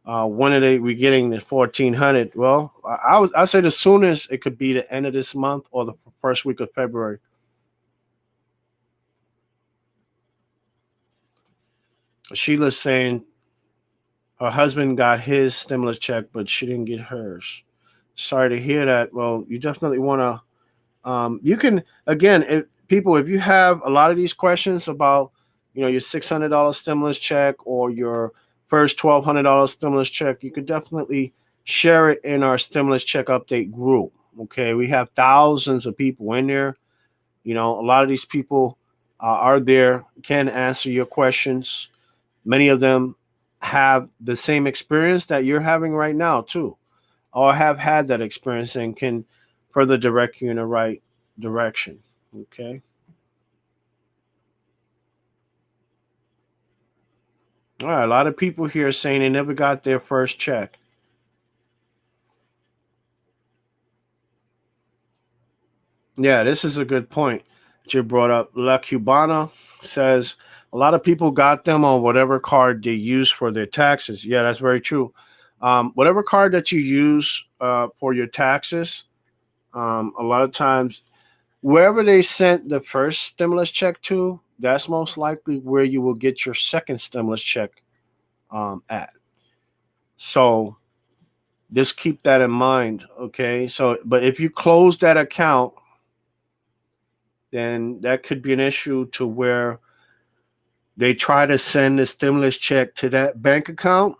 when are we getting the 1,400? Well, I say the soonest it could be the end of this month or the first week of February. Sheila's saying her husband got his stimulus check, but she didn't get hers. Sorry to hear that. Well, you definitely want to. You can again, if you have a lot of these questions about, your $600 stimulus check or your first $1,200 stimulus check, you could definitely share it in our stimulus check update group. Okay, we have thousands of people in there. A lot of these people are there, can answer your questions. Many of them have the same experience that you're having right now too, or have had that experience and can further direct you in the right direction. Okay. All right. A lot of people here saying they never got their first check. Yeah, this is a good point that you brought up. La Cubana says a lot of people got them on whatever card they use for their taxes. Yeah, that's very true. Whatever card that you use for your taxes, a lot of times, wherever they sent the first stimulus check to, that's most likely where you will get your second stimulus check at. So just keep that in mind. Okay. So, but if you close that account, then that could be an issue to where they try to send the stimulus check to that bank account.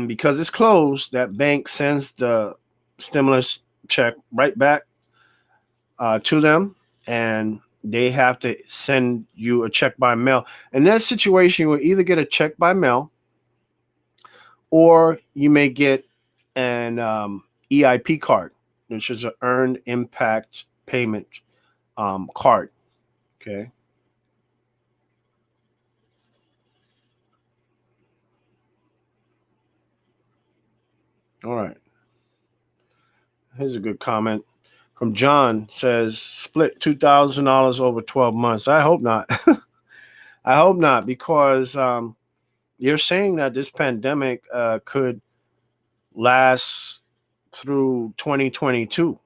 Because it's closed, that bank sends the stimulus check right back to them, and they have to send you a check by mail. In that situation, you will either get a check by mail, or you may get an EIP card, which is an Earned Impact Payment card. Okay. All right. Here's a good comment from John. Says split $2,000 over 12 months. I hope not. I hope not, because you're saying that this pandemic could last through 2022,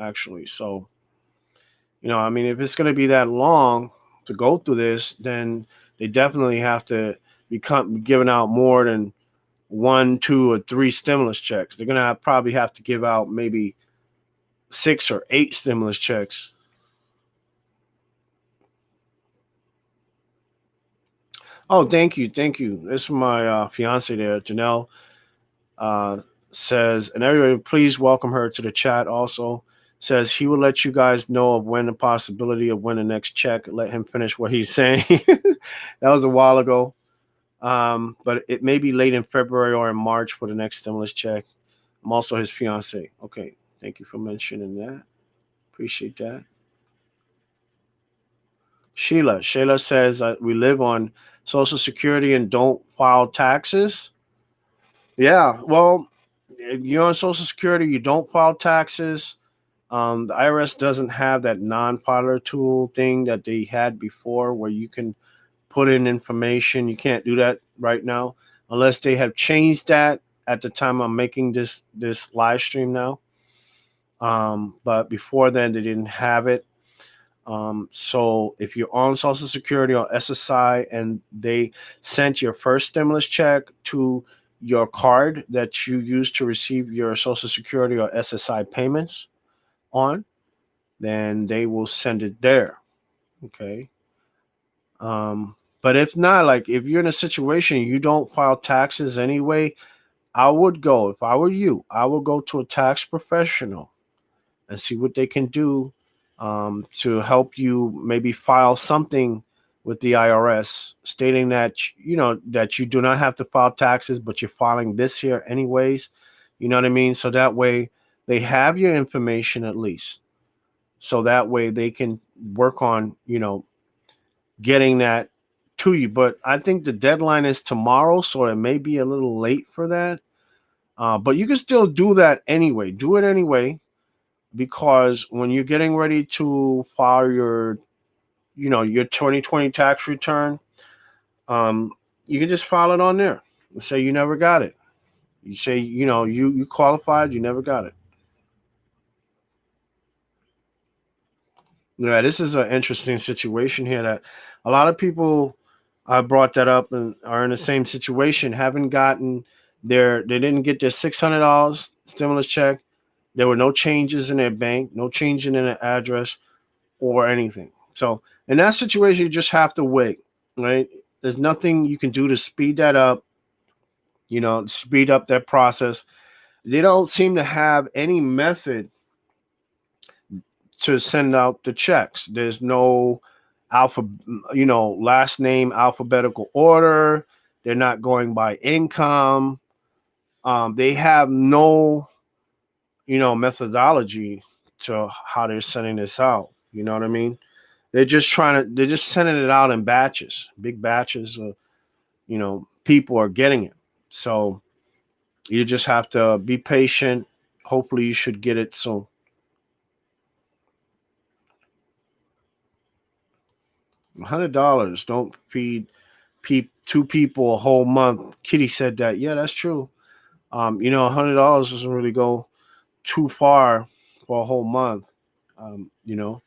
actually. So, I mean, if it's going to be that long to go through this, then they definitely have to be giving out more than one, two, or three stimulus checks. They're going to probably have to give out maybe 6 or 8 stimulus checks. Oh, thank you. Thank you. This is my fiance there, Janelle. uh, Says, and everybody, please welcome her to the chat. Also, says he will let you guys know of when the possibility of when the next check. Let him finish what he's saying. That was a while ago. But it may be late in February or in March for the next stimulus check. I'm also his fiance. Okay, thank you for mentioning that. Appreciate that. Sheila says we live on Social Security and don't file taxes. Yeah, well, if you're on Social Security, you don't file taxes. The IRS doesn't have that non-filer tool thing that they had before, where you can put in information. You can't do that right now, unless they have changed that at the time I'm making this live stream now. But before then, they didn't have it. So if you're on Social Security or SSI and they sent your first stimulus check to your card that you use to receive your Social Security or SSI payments on, then they will send it there. Okay. But if not, like if you're in a situation you don't file taxes anyway, I would go, if I were you, I would go to a tax professional and see what they can do to help you maybe file something with the IRS stating that that you do not have to file taxes, but you're filing this year anyways. You know what I mean? So that way they have your information at least. So that way they can work on getting that to you. But I think the deadline is tomorrow, so it may be a little late for that. But you can still do that anyway. Do it anyway, because when you're getting ready to file your 2020 tax return, um, you can just file it on there and say you never got it. You say you qualified, you never got it. Yeah, this is an interesting situation here that a lot of people brought that up and are in the same situation. Haven't gotten they didn't get their $600 stimulus check. There were no changes in their bank, no change in their address or anything. So in that situation, you just have to wait, right? There's nothing you can do to speed that up, speed up that process. They don't seem to have any method to send out the checks. There's no last name alphabetical order. They're not going by income. They have no, methodology to how they're sending this out. You know what I mean? They're just sending it out in batches, big batches of, people are getting it. So you just have to be patient. Hopefully you should get it soon. $100 don't feed two people a whole month. Kitty said that. Yeah, that's true. $100 doesn't really go too far for a whole month. Um, you know,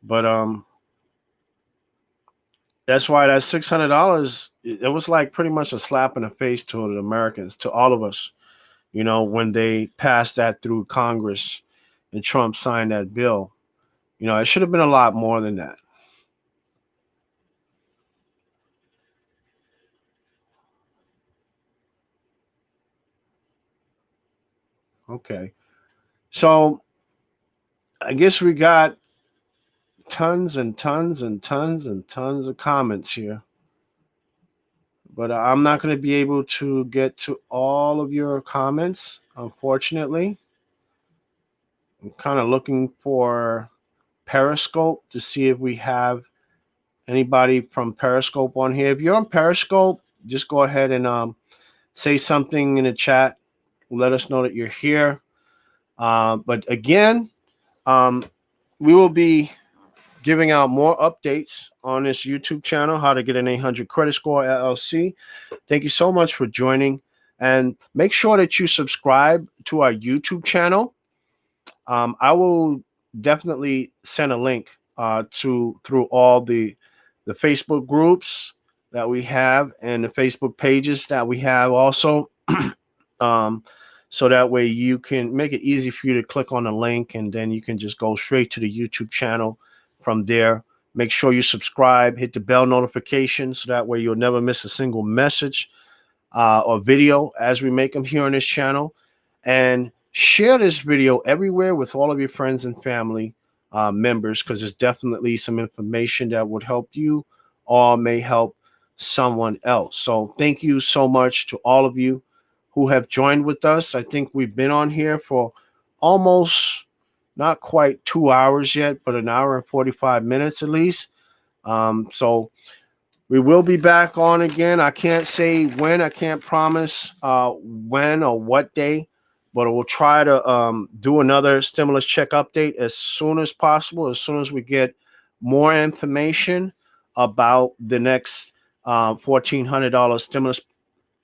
but that's why that $600 it was like pretty much a slap in the face to the Americans, to all of us. When they passed that through Congress and Trump signed that bill. It should have been a lot more than that. Okay. So I guess we got tons and tons and tons and tons of comments here, but I'm not going to be able to get to all of your comments, unfortunately. I'm kind of looking for Periscope to see if we have anybody from Periscope on here. If you're on Periscope, just go ahead and say something in the chat. Let us know that you're here. But again, we will be giving out more updates on this YouTube channel, How to Get an 800 Credit Score LLC. Thank you so much for joining. And make sure that you subscribe to our YouTube channel. I will definitely send a link through all the Facebook groups that we have and the Facebook pages that we have also. So that way you can make it easy for you to click on the link, and then you can just go straight to the YouTube channel from there. Make sure you subscribe, hit the bell notification, so that way you'll never miss a single message or video as we make them here on this channel. And share this video everywhere with all of your friends and family members, because there's definitely some information that would help you or may help someone else. So thank you so much to all of you who have joined with us. I think we've been on here for almost not quite 2 hours yet, but an hour and 45 minutes at least. So we will be back on again. I can't say when, I can't promise when or what day, but we'll try to do another stimulus check update as soon as possible, as soon as we get more information about the next $1,400 stimulus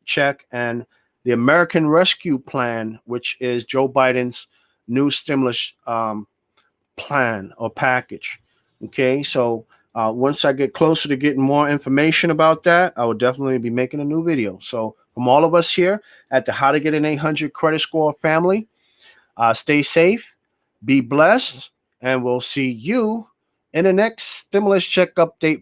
check and the American Rescue Plan, which is Joe Biden's new stimulus plan or package. Okay, so once I get closer to getting more information about that, I will definitely be making a new video. So from all of us here at the How to Get an 800 Credit Score family, stay safe, be blessed, and we'll see you in the next stimulus check update video.